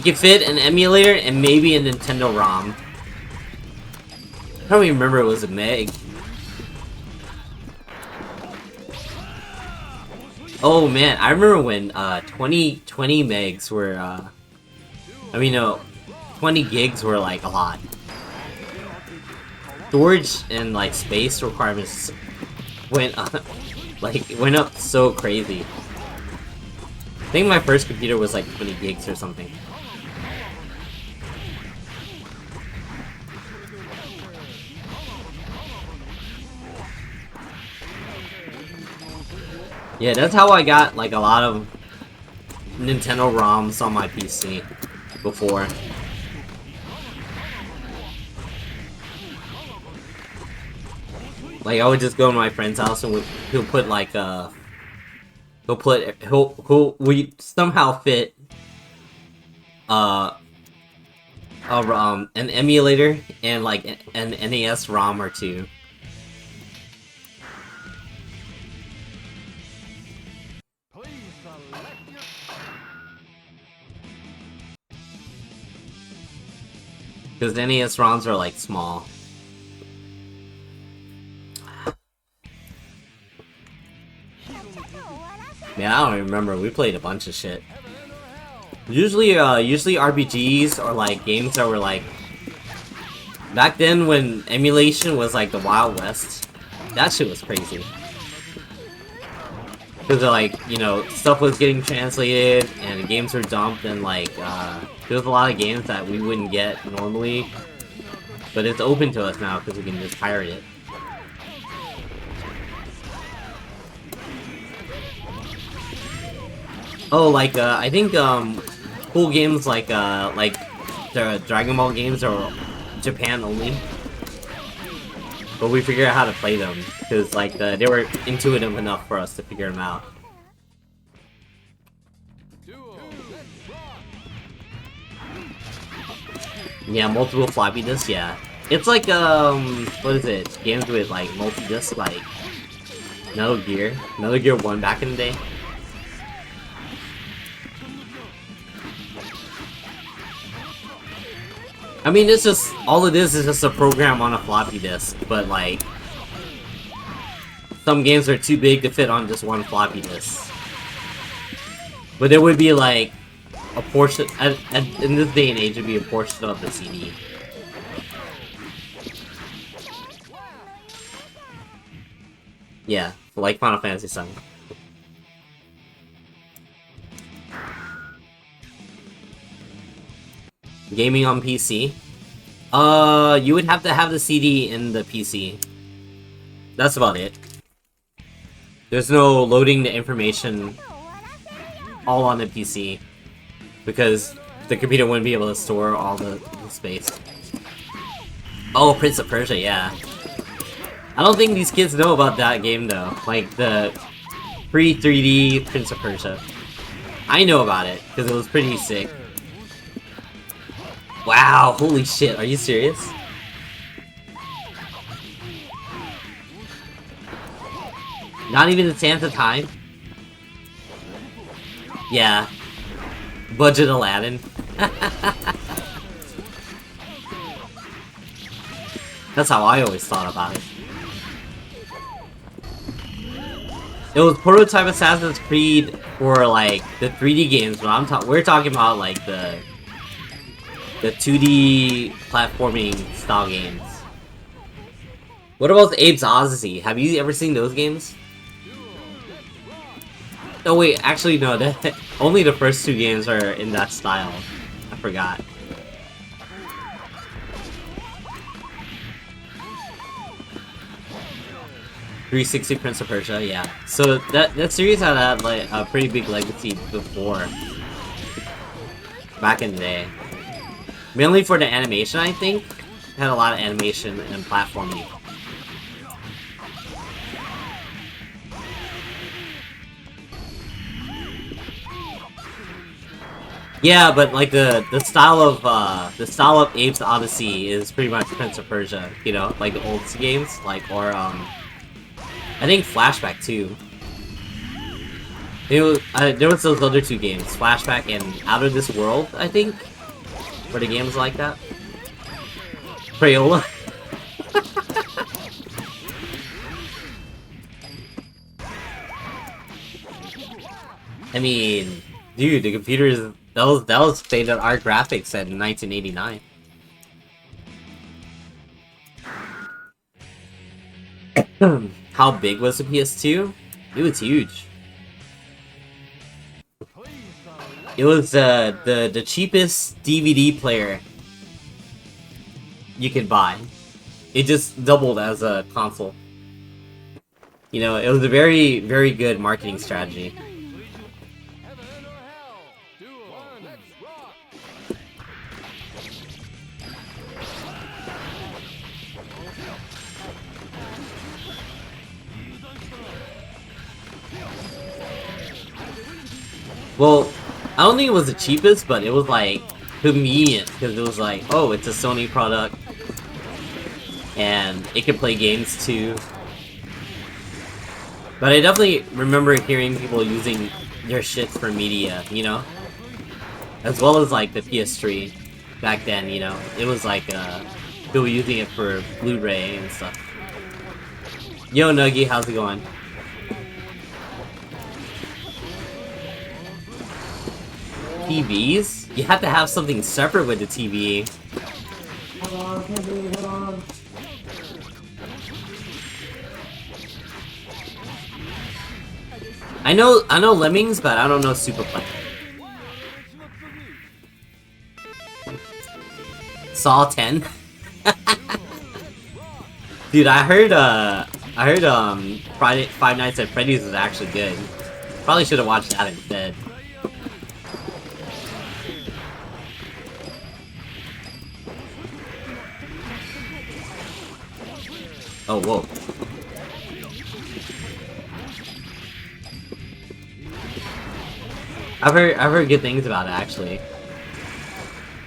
could fit an emulator and maybe a Nintendo ROM. I don't even remember it was a meg. Oh man, I remember when 20 megs were 20 gigs were like a lot. Storage and like space requirements went up, went up so crazy. I think my first computer was like 20 gigs or something. Yeah, that's how I got like a lot of Nintendo ROMs on my PC before. Like I would just go to my friend's house and he'll put like we somehow fit uh an emulator and like an NES ROM or two. Please select your... Because the NES ROMs are like small. Man, I don't even remember. We played a bunch of shit. Usually RPGs or like games that were like back then when emulation was like the Wild West. That shit was crazy. Because like, you know, stuff was getting translated and games were dumped and like there was a lot of games that we wouldn't get normally. But it's open to us now because we can just pirate it. Oh, like I think cool games like the Dragon Ball games are Japan only, but we figured out how to play them because like they were intuitive enough for us to figure them out. Yeah, multiple floppy disks. Yeah, it's like what is it? Games with like multi-disc, like Metal Gear 1 back in the day. I mean, it's just, all it is just a program on a floppy disk, but like, some games are too big to fit on just one floppy disk. But it would be like, a portion, in this day and age, it would be a portion of the CD. Yeah, like Final Fantasy VII. Gaming on PC? You would have to have the CD in the PC. That's about it. There's no loading the information all on the PC. Because the computer wouldn't be able to store all the space. Oh, Prince of Persia, yeah. I don't think these kids know about that game though. Like the pre-3D Prince of Persia. I know about it, because it was pretty sick. Wow, holy shit, are you serious? Not even the Sands of Time? Yeah. Budget Aladdin. That's how I always thought about it. It was prototype Assassin's Creed for like the 3D games, but we're talking about like the 2D platforming style games. What about Abe's Odyssey? Have you ever seen those games? Oh wait, actually no, only the first two games are in that style. I forgot. .360 Prince of Persia, yeah. So that series had like a pretty big legacy before, back in the day. Mainly for the animation, I think. It had a lot of animation and platforming. Yeah, but like the style of Abe's Odyssey is pretty much Prince of Persia, you know, like the old games, like or I think Flashback too. There was those other two games, Flashback and Out of This World, I think, were the games like that. Crayola. I mean, dude, the computers. That was state-of-the-art graphics in 1989. How big was the PS2? It was huge. It was the cheapest DVD player you could buy. It just doubled as a console. You know, it was a very, very good marketing strategy. Well, I don't think it was the cheapest, but it was like convenient because it was like, oh, it's a Sony product, and it can play games too. But I definitely remember hearing people using their shit for media, you know, as well as like the PS3 back then. You know, it was like people using it for Blu-ray and stuff. Yo, Nuggy, how's it going? TVs? You have to have something separate with the TV. Hold on. I know Lemmings, but I don't know Superplay. Saw 10? Dude, I heard Five Nights at Freddy's was actually good. Probably should have watched that instead. Oh, whoa. I've heard good things about it, actually.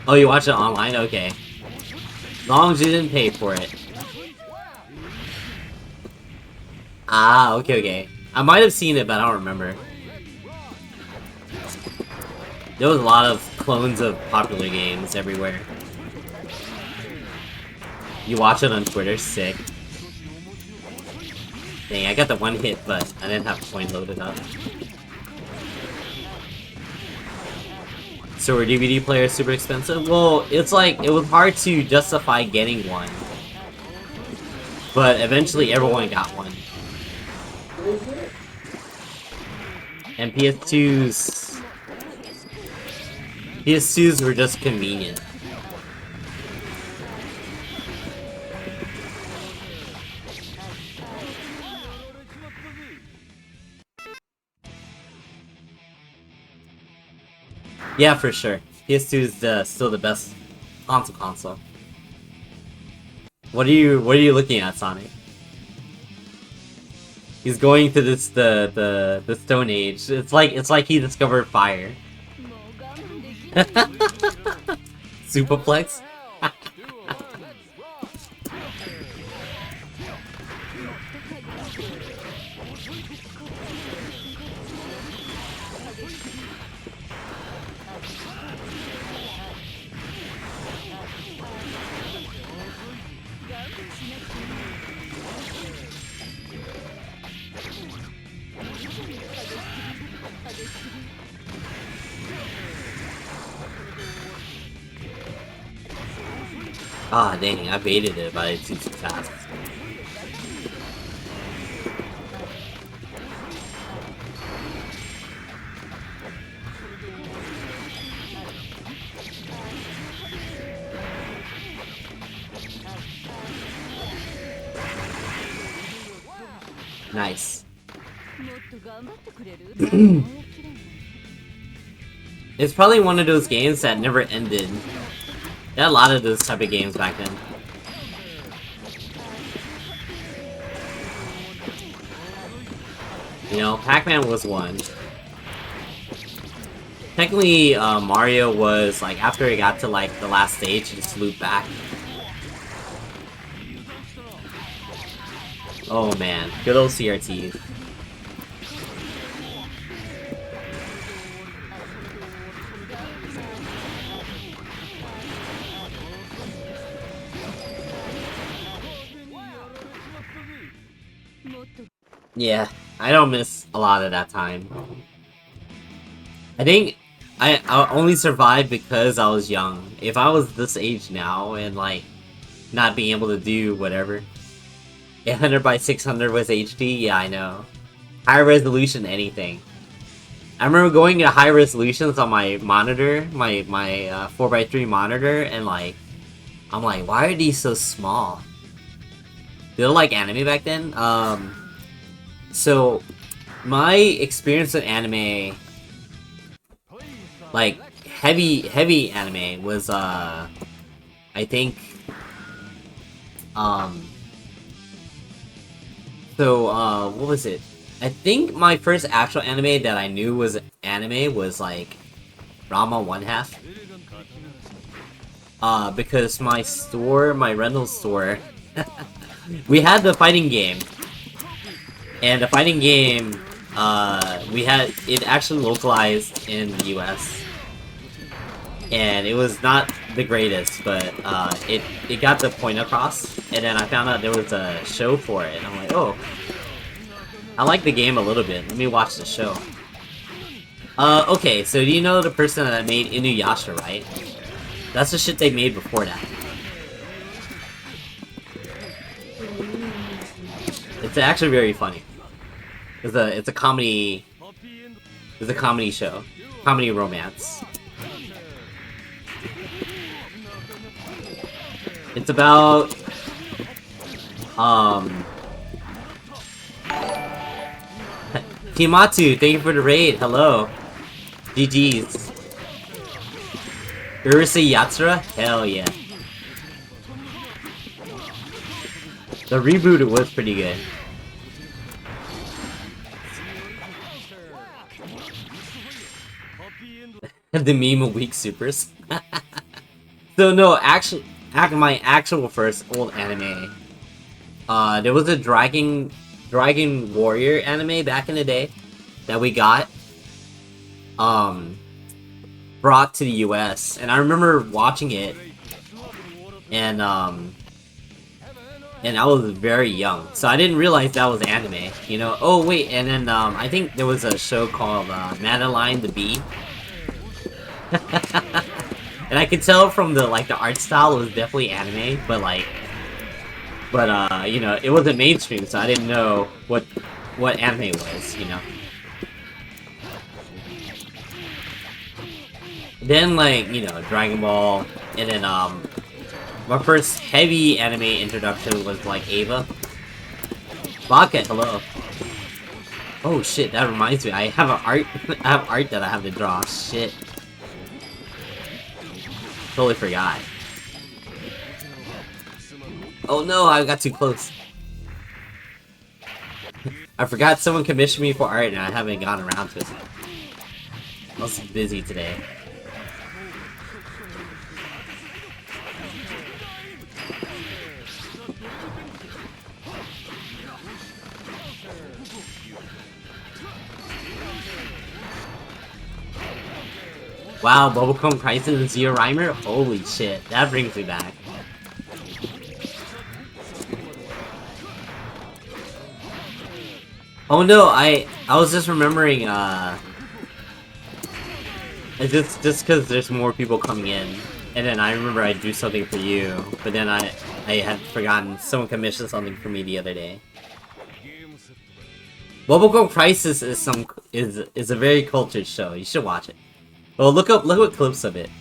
Oh, you watched it online? Okay. As long as you didn't pay for it. Ah, okay. I might have seen it, but I don't remember. There was a lot of clones of popular games everywhere. You watch it on Twitter? Sick. Dang, I got the one hit, but I didn't have the point loaded up. So were DVD players super expensive? Well, it's like, it was hard to justify getting one. But eventually everyone got one. And PS2s were just convenient. Yeah, for sure. PS2 is still the best console. What are you looking at, Sonic? He's going to the Stone Age. It's like he discovered fire. Superplex? Ah, dang, I baited it, but it's too fast. Nice. It's probably one of those games that never ended. There had a lot of those type of games back then. You know, Pac-Man was one. Technically, Mario was, like, after it got to, like, the last stage, it just looped back. Oh man, good old CRT. Yeah, I don't miss a lot of that time. I think I only survived because I was young. If I was this age now and like not being able to do whatever, 800 by 600 was HD. Yeah, I know. High resolution, anything. I remember going to high resolutions on my monitor, my 4x3 monitor, and like, I'm like, why are these so small? They look like anime back then. So my experience with anime, like heavy anime, was I think what was it? I think my first actual anime that I knew was anime was like Rama 1/2. Because my store, my rental store, we had the fighting game. And the fighting game, we had it actually localized in the US. And it was not the greatest, but it got the point across. And then I found out there was a show for it, and I'm like, oh, I like the game a little bit. Let me watch the show. Okay, so do you know the person that made Inuyasha, right? That's the shit they made before that. It's actually very funny. It's a comedy. It's a comedy show, comedy romance. It's about Kimatu, thank you for the raid. Hello. GG's. Urusei Yatsura? Hell yeah. The reboot was pretty good. The meme of weak supers. So no, actually, my actual first old anime. There was a Dragon Warrior anime back in the day that we got. Brought to the US, and I remember watching it, and I was very young, so I didn't realize that was anime, you know. Oh wait, and then I think there was a show called Madeline the Bee. And I could tell from the art style it was definitely anime, but you know, it wasn't mainstream, so I didn't know what anime was, you know. Then you know, Dragon Ball, and then my first heavy anime introduction was Ava. Vodka, hello. Oh shit, that reminds me, I have art that I have to draw. Shit. Totally forgot. Oh no, I got too close. I forgot someone commissioned me for art and I haven't gotten around to it. I was busy today. Wow, Bubblegum Crisis and Zero Rhymer? Holy shit, that brings me back. Oh no, I was just remembering, just because there's more people coming in, and then I remember I drew something for you, but then I had forgotten someone commissioned something for me the other day. Bubblegum Crisis is a very cultured show. You should watch it. Well, look up clips of it.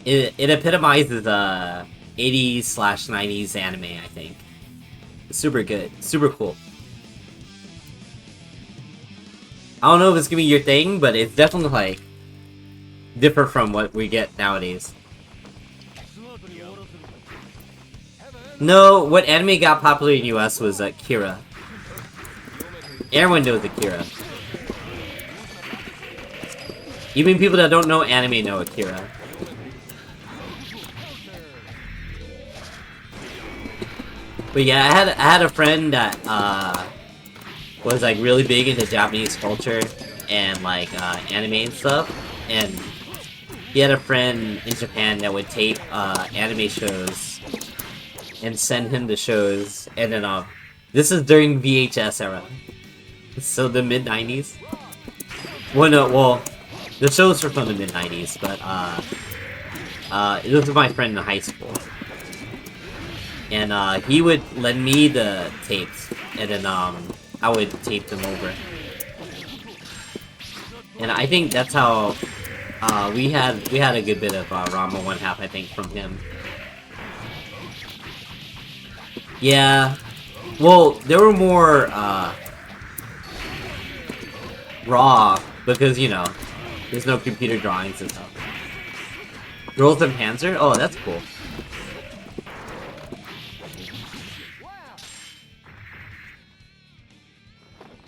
It epitomizes 80s/90s anime, I think. It's super good, super cool. I don't know if it's gonna be your thing, but it's definitely different from what we get nowadays. No, what anime got popular in US was Kira. Everyone knows Akira. Even people that don't know anime know Akira. But yeah, I had a friend that was really big into Japanese culture and anime and stuff, and he had a friend in Japan that would tape anime shows and send him the shows, and then this is during VHS era, so the mid-90s. Well, no, well, the shows were from the mid-90s, but it was my friend in high school. And he would lend me the tapes, and then I would tape them over. And I think that's how we had a good bit of Rama 1/2, I think, from him. Yeah, well, there were more raw, because, you know, there's no computer drawings and stuff. Girls and Panzer? Oh, that's cool.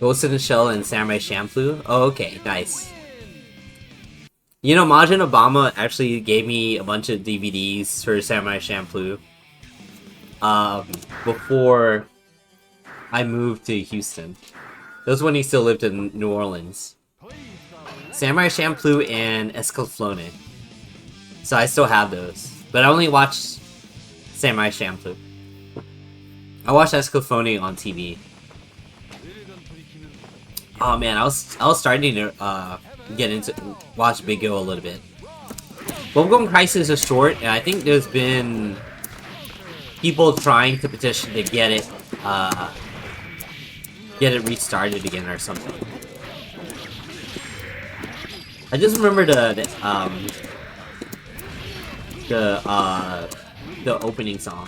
Ghost in the Shell and Samurai Champloo. Oh, okay, nice. You know, Majin Obama actually gave me a bunch of DVDs for Samurai Champloo. Before I moved to Houston. That was when he still lived in New Orleans. Samurai Champloo and Escalflone. So I still have those. But I only watched Samurai Champloo. I watched Escalflone on TV. Oh man, I was starting to watch Big O a little bit. Bubblegum Crisis is short, and I think there's been people trying to petition to get it restarted again or something. I just remember the opening song.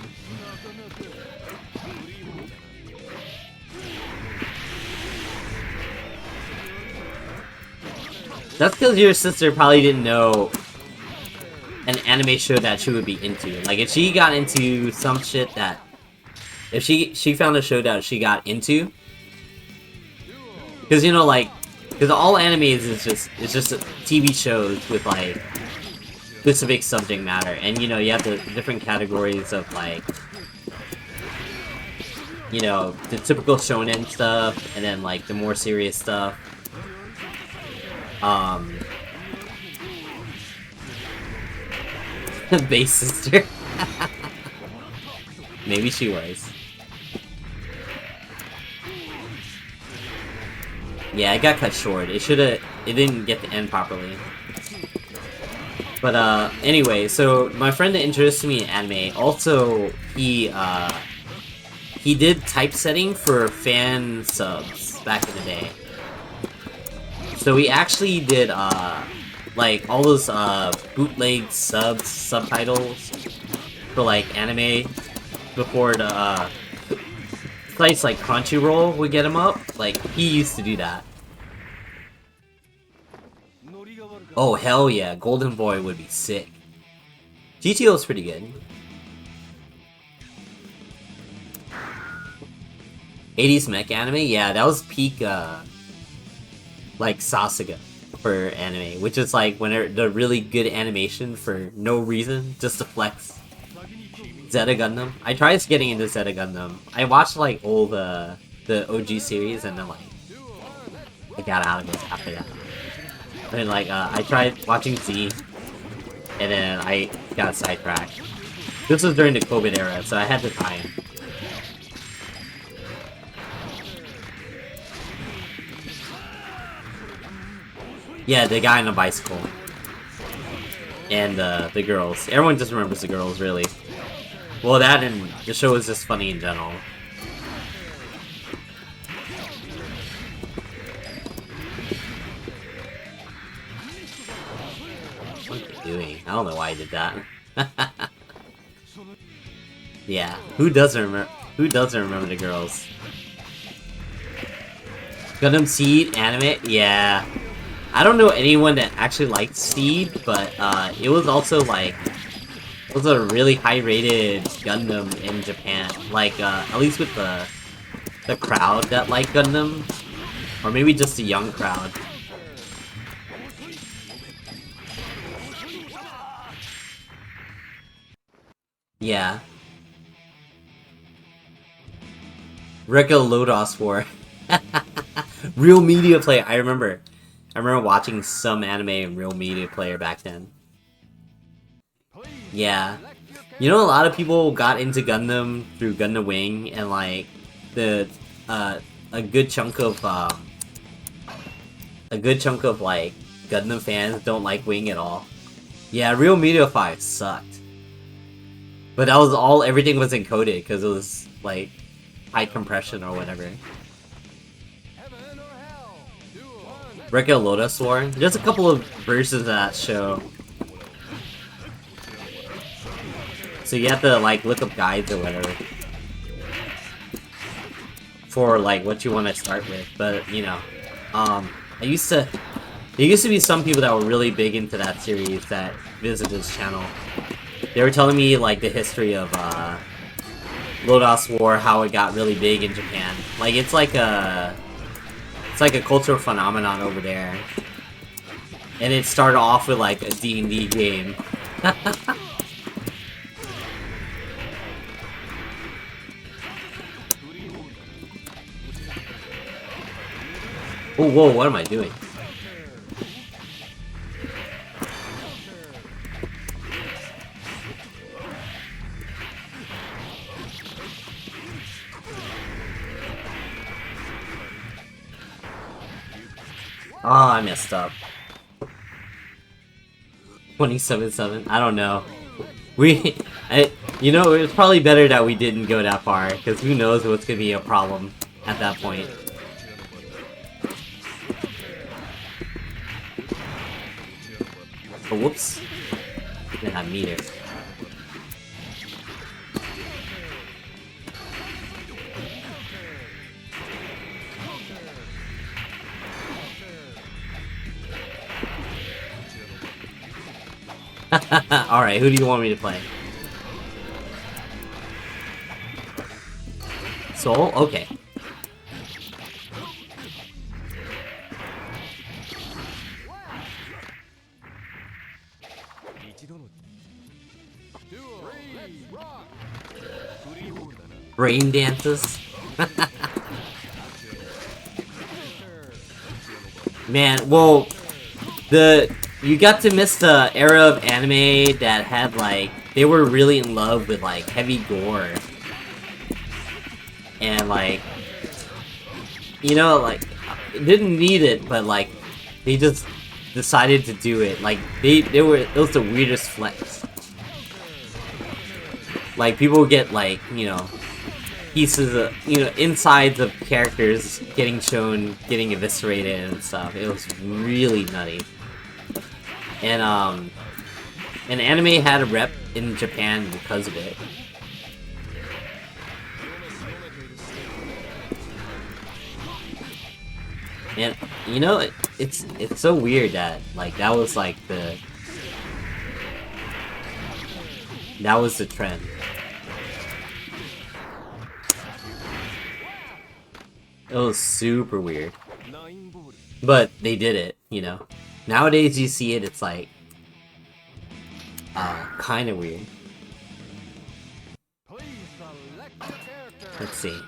That's because your sister probably didn't know an anime show that she would be into. Like, if she got into some shit that... If she found a show that she got into... Because, you know, like... Because all animes is just TV shows with, like, specific subject matter. And, you know, you have the different categories of, like... You know, the typical shonen stuff, and then, like, the more serious stuff. Base sister. Maybe she was. Yeah, it got cut short. It didn't get to end properly. But, anyway, so my friend that introduced me in anime, also, he did typesetting for fan subs back in the day. So we actually did, like, all those, bootleg subtitles for, like, anime before the, sites like Crunchyroll would get them up. Like, he used to do that. Oh, hell yeah, Golden Boy would be sick. GTO's pretty good. 80s mech anime? Yeah, that was peak, like Sasuga for anime, which is like when the really good animation for no reason, just to flex. Zeta Gundam. I tried getting into Zeta Gundam. I watched like all the OG series and then like I got out of it after that. I mean, like I tried watching Z and then I got sidetracked. This was during the COVID era, so I had the time. Yeah, the guy on the bicycle. And the girls. Everyone just remembers the girls, really. Well, that and the show is just funny in general. What are you doing? I don't know why I did that. Yeah, who doesn't remember the girls? Gundam Seed anime? Yeah. I don't know anyone that actually liked Seed, but it was also like it was a really high-rated Gundam in Japan. Like at least with the crowd that liked Gundam, or maybe just a young crowd. Yeah. Rekka Lodos War. Real Media Player. I remember watching some anime in Real Media Player back then. Yeah. You know, a lot of people got into Gundam through Gundam Wing, and like a good chunk of like Gundam fans don't like Wing at all. Yeah, Real Media 5 sucked. But that was everything was encoded because it was like high compression or whatever. Rekka Lotus War. There's a couple of versions of that show. So you have to like look up guides or whatever for like what you want to start with. But you know, there used to be some people that were really big into that series that visited this channel. They were telling me like the history of Lodos War, how it got really big in Japan. Like it's like a It's like a cultural phenomenon over there. And it started off with like a D&D game. Oh, whoa, what am I doing? Oh, I messed up. 27-7? I don't know. You know, it's probably better that we didn't go that far, because who knows what's gonna be a problem at that point. Oh, whoops. Didn't have meter. Alright, who do you want me to play? Soul? Okay. Brain dances? Man, well, you got to miss the era of anime that had, like, they were really in love with, like, heavy gore. And, like, you know, like, didn't need it, but, like, they just decided to do it. Like, it was the weirdest flex. Like, people would get, like, you know, pieces of, you know, insides of characters getting shown, getting eviscerated and stuff. It was really nutty. And anime had a rep in Japan because of it. And, you know, it's so weird that, like, that was the trend. It was super weird. But they did it, you know. Nowadays you see it, it's like kind of weird. Let's see.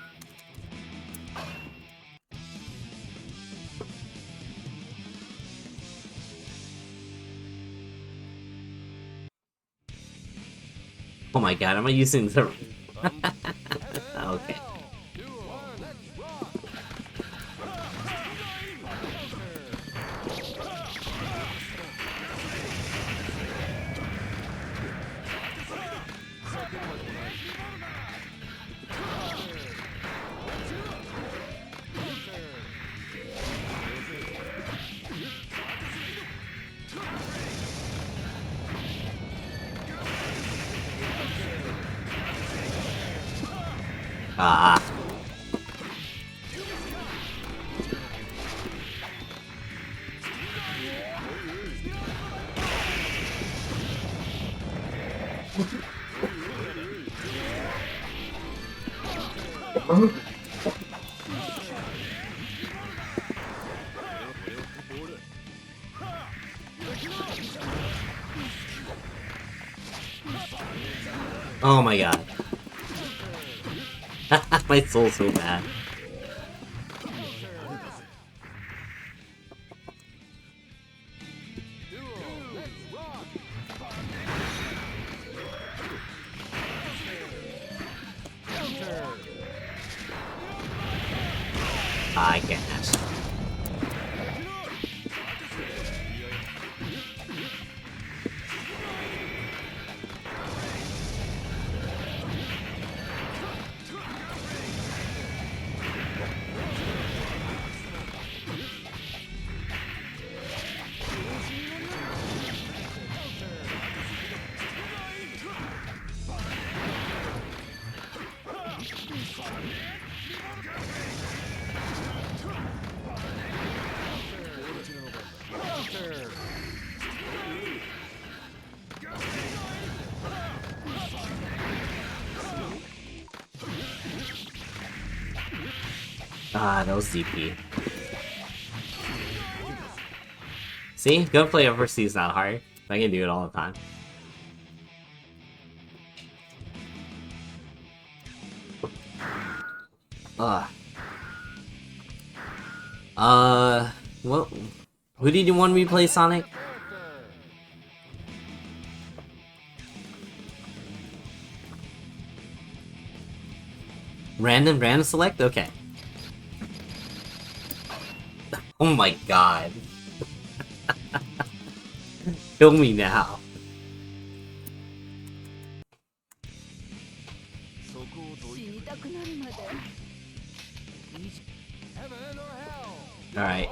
Oh my god, am I using the... Okay. Ah. Oh my god. My soul's so bad. I can't. Ah, that was DP. See? Gunplay overseas is not hard. I can do it all the time. What? Who did you want me to play, Sonic? Random select? Okay. Oh my god. Kill me now. Alright.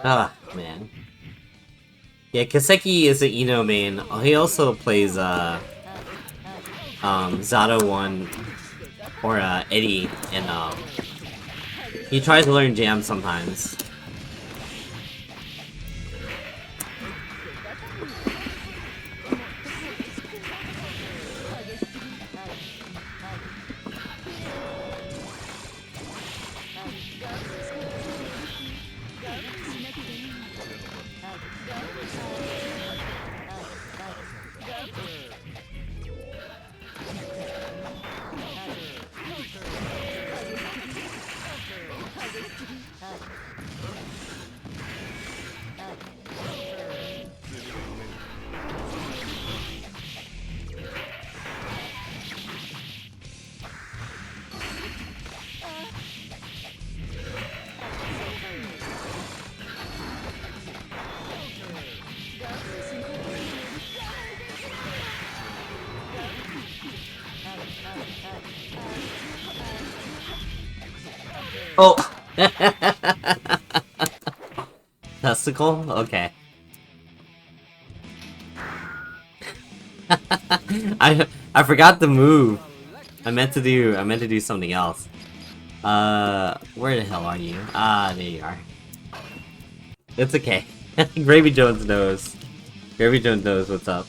Ah, man. Yeah, Kaseki is an Ino main. He also plays, Zato 1 or, Eddie, and, he tries to learn Jam sometimes. Oh! Testicle? Okay. I forgot the move. I meant to do something else. Where the hell are you? Ah, there you are. It's okay. Gravy Jones knows. Gravy Jones knows what's up.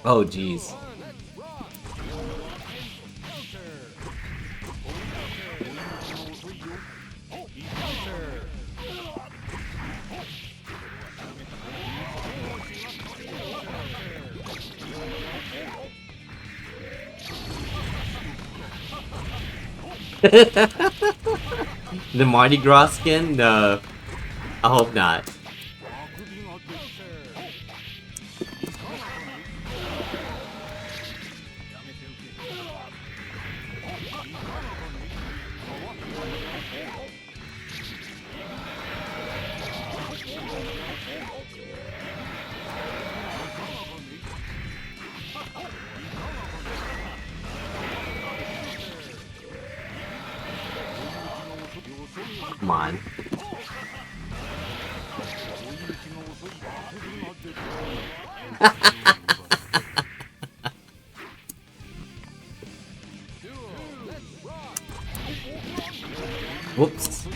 Oh, jeez. The Mardi Gras skin? No. I hope not. Come on. Whoops.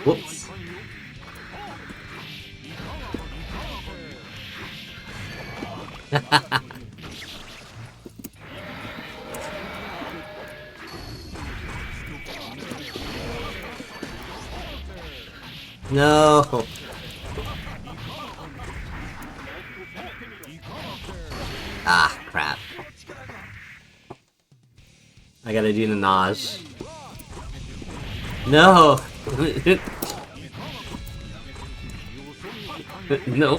Whoops. No. Ah, crap. I gotta do the Naj. No! No.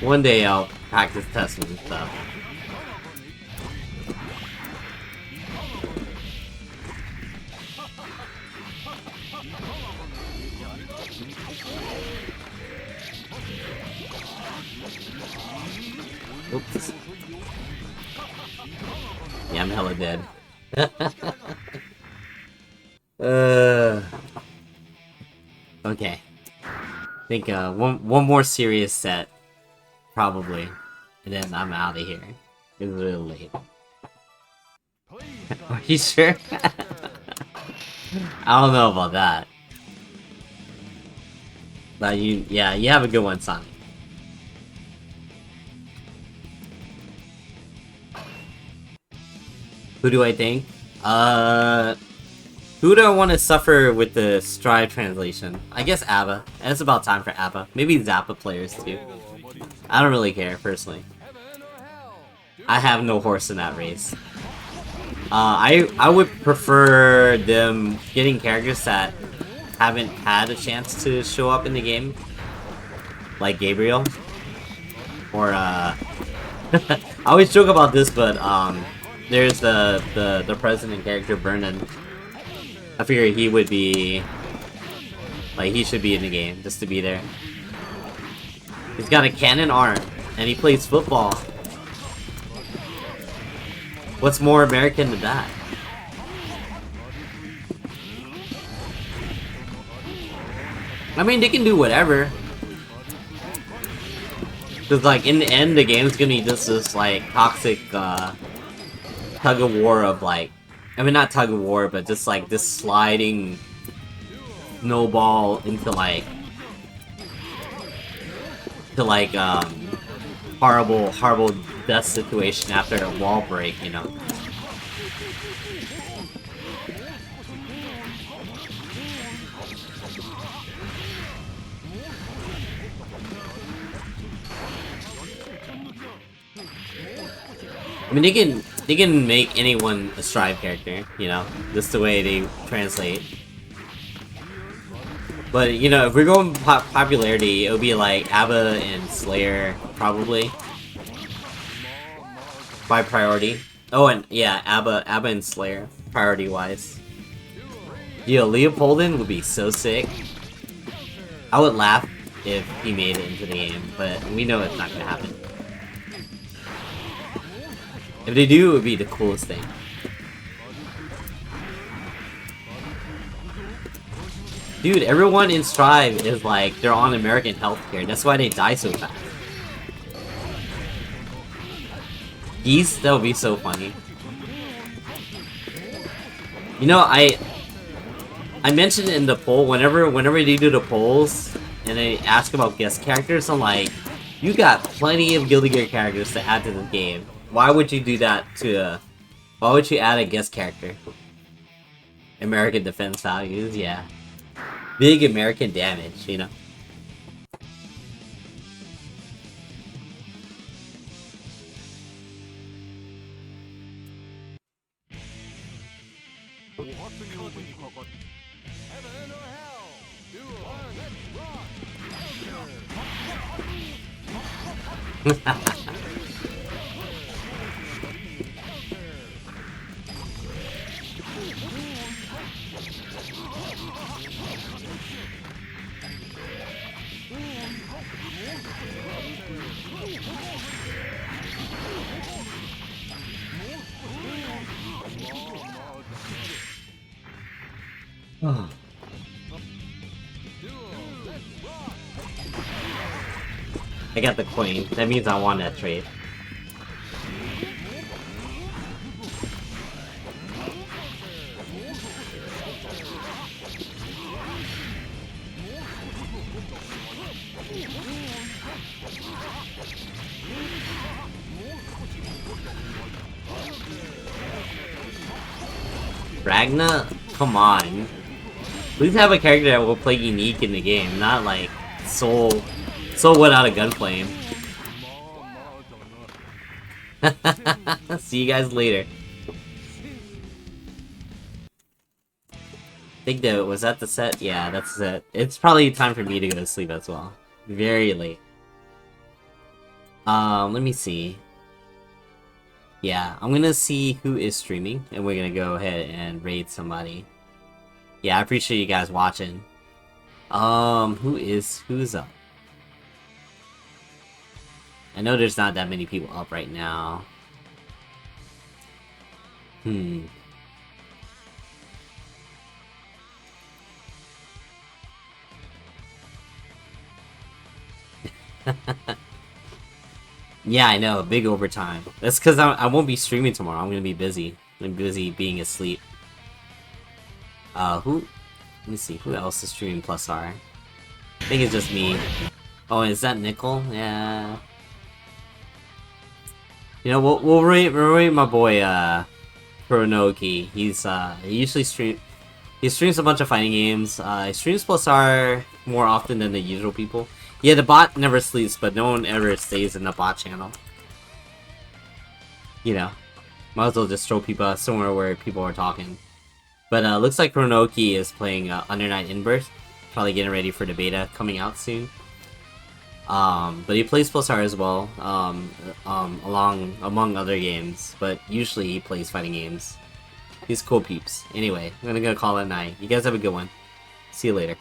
One day I'll practice testing and stuff. Oops. Yeah, I'm hella dead. Okay. I think one more serious set, probably, and then I'm out of here. It's a little late. Are you sure? I don't know about that. But yeah, you have a good one, Sonic. Who do I think? Who do I want to suffer with the Strive translation? I guess ABBA. And it's about time for ABBA. Maybe Zappa players too. I don't really care, personally. I have no horse in that race. I would prefer them getting characters that haven't had a chance to show up in the game. Like Gabriel. Or, I always joke about this, but, there's the president character, Vernon. I figure he would be... like, he should be in the game, just to be there. He's got a cannon arm, and he plays football. What's more American than that? I mean, they can do whatever. Cause like, in the end, the game's gonna be just this, like, toxic, tug-of-war of, like... I mean, not tug-of-war, but just, like, this sliding snowball into, like... horrible death situation after a wall break, you know? I mean, they can make anyone a Strive character, you know? Just the way they translate. But, you know, if we're going popularity, it would be like ABBA and Slayer, probably. By priority. Oh, and yeah, ABBA and Slayer, priority-wise. Yo, Leopoldin would be so sick. I would laugh if he made it into the game, but we know it's not gonna happen. If they do, it would be the coolest thing. Dude, everyone in Strive is like, they're on American healthcare. That's why they die so fast. Geese? That would be so funny. You know, I mentioned in the poll, whenever they do the polls, and they ask about guest characters, I'm like, you got plenty of Guilty Gear characters to add to the game. Why would you do that to why would you add a guest character? American defense values, yeah. Big American damage, you know? Heaven or hell? Duel. Let's rock. I got the queen. That means I won that trade. Ragna? Come on. Please have a character that will play unique in the game, not like so without a gunflame. See you guys later. I think that was that the set? Yeah, that's the set. It's probably time for me to go to sleep as well. Very late. Let me see. Yeah, I'm gonna see who is streaming, and we're gonna go ahead and raid somebody. Yeah, I appreciate you guys watching. Who's up? I know there's not that many people up right now. Yeah, I know, big overtime. That's because I won't be streaming tomorrow. I'm gonna be busy. I'm busy being asleep. Let me see, who else is streaming +R? I think it's just me. Oh, is that Nickel? Yeah. You know, we'll rate my boy, Kuronoki. He usually he streams a bunch of fighting games. He streams +R more often than the usual people. Yeah, the bot never sleeps, but no one ever stays in the bot channel. You know, might as well just throw people somewhere where people are talking. But looks like Kuronoki is playing Under Night Inburst. Probably getting ready for the beta coming out soon. But he plays +R as well, among other games, but usually he plays fighting games. He's cool peeps. Anyway, I'm gonna call it a night. You guys have a good one. See you later.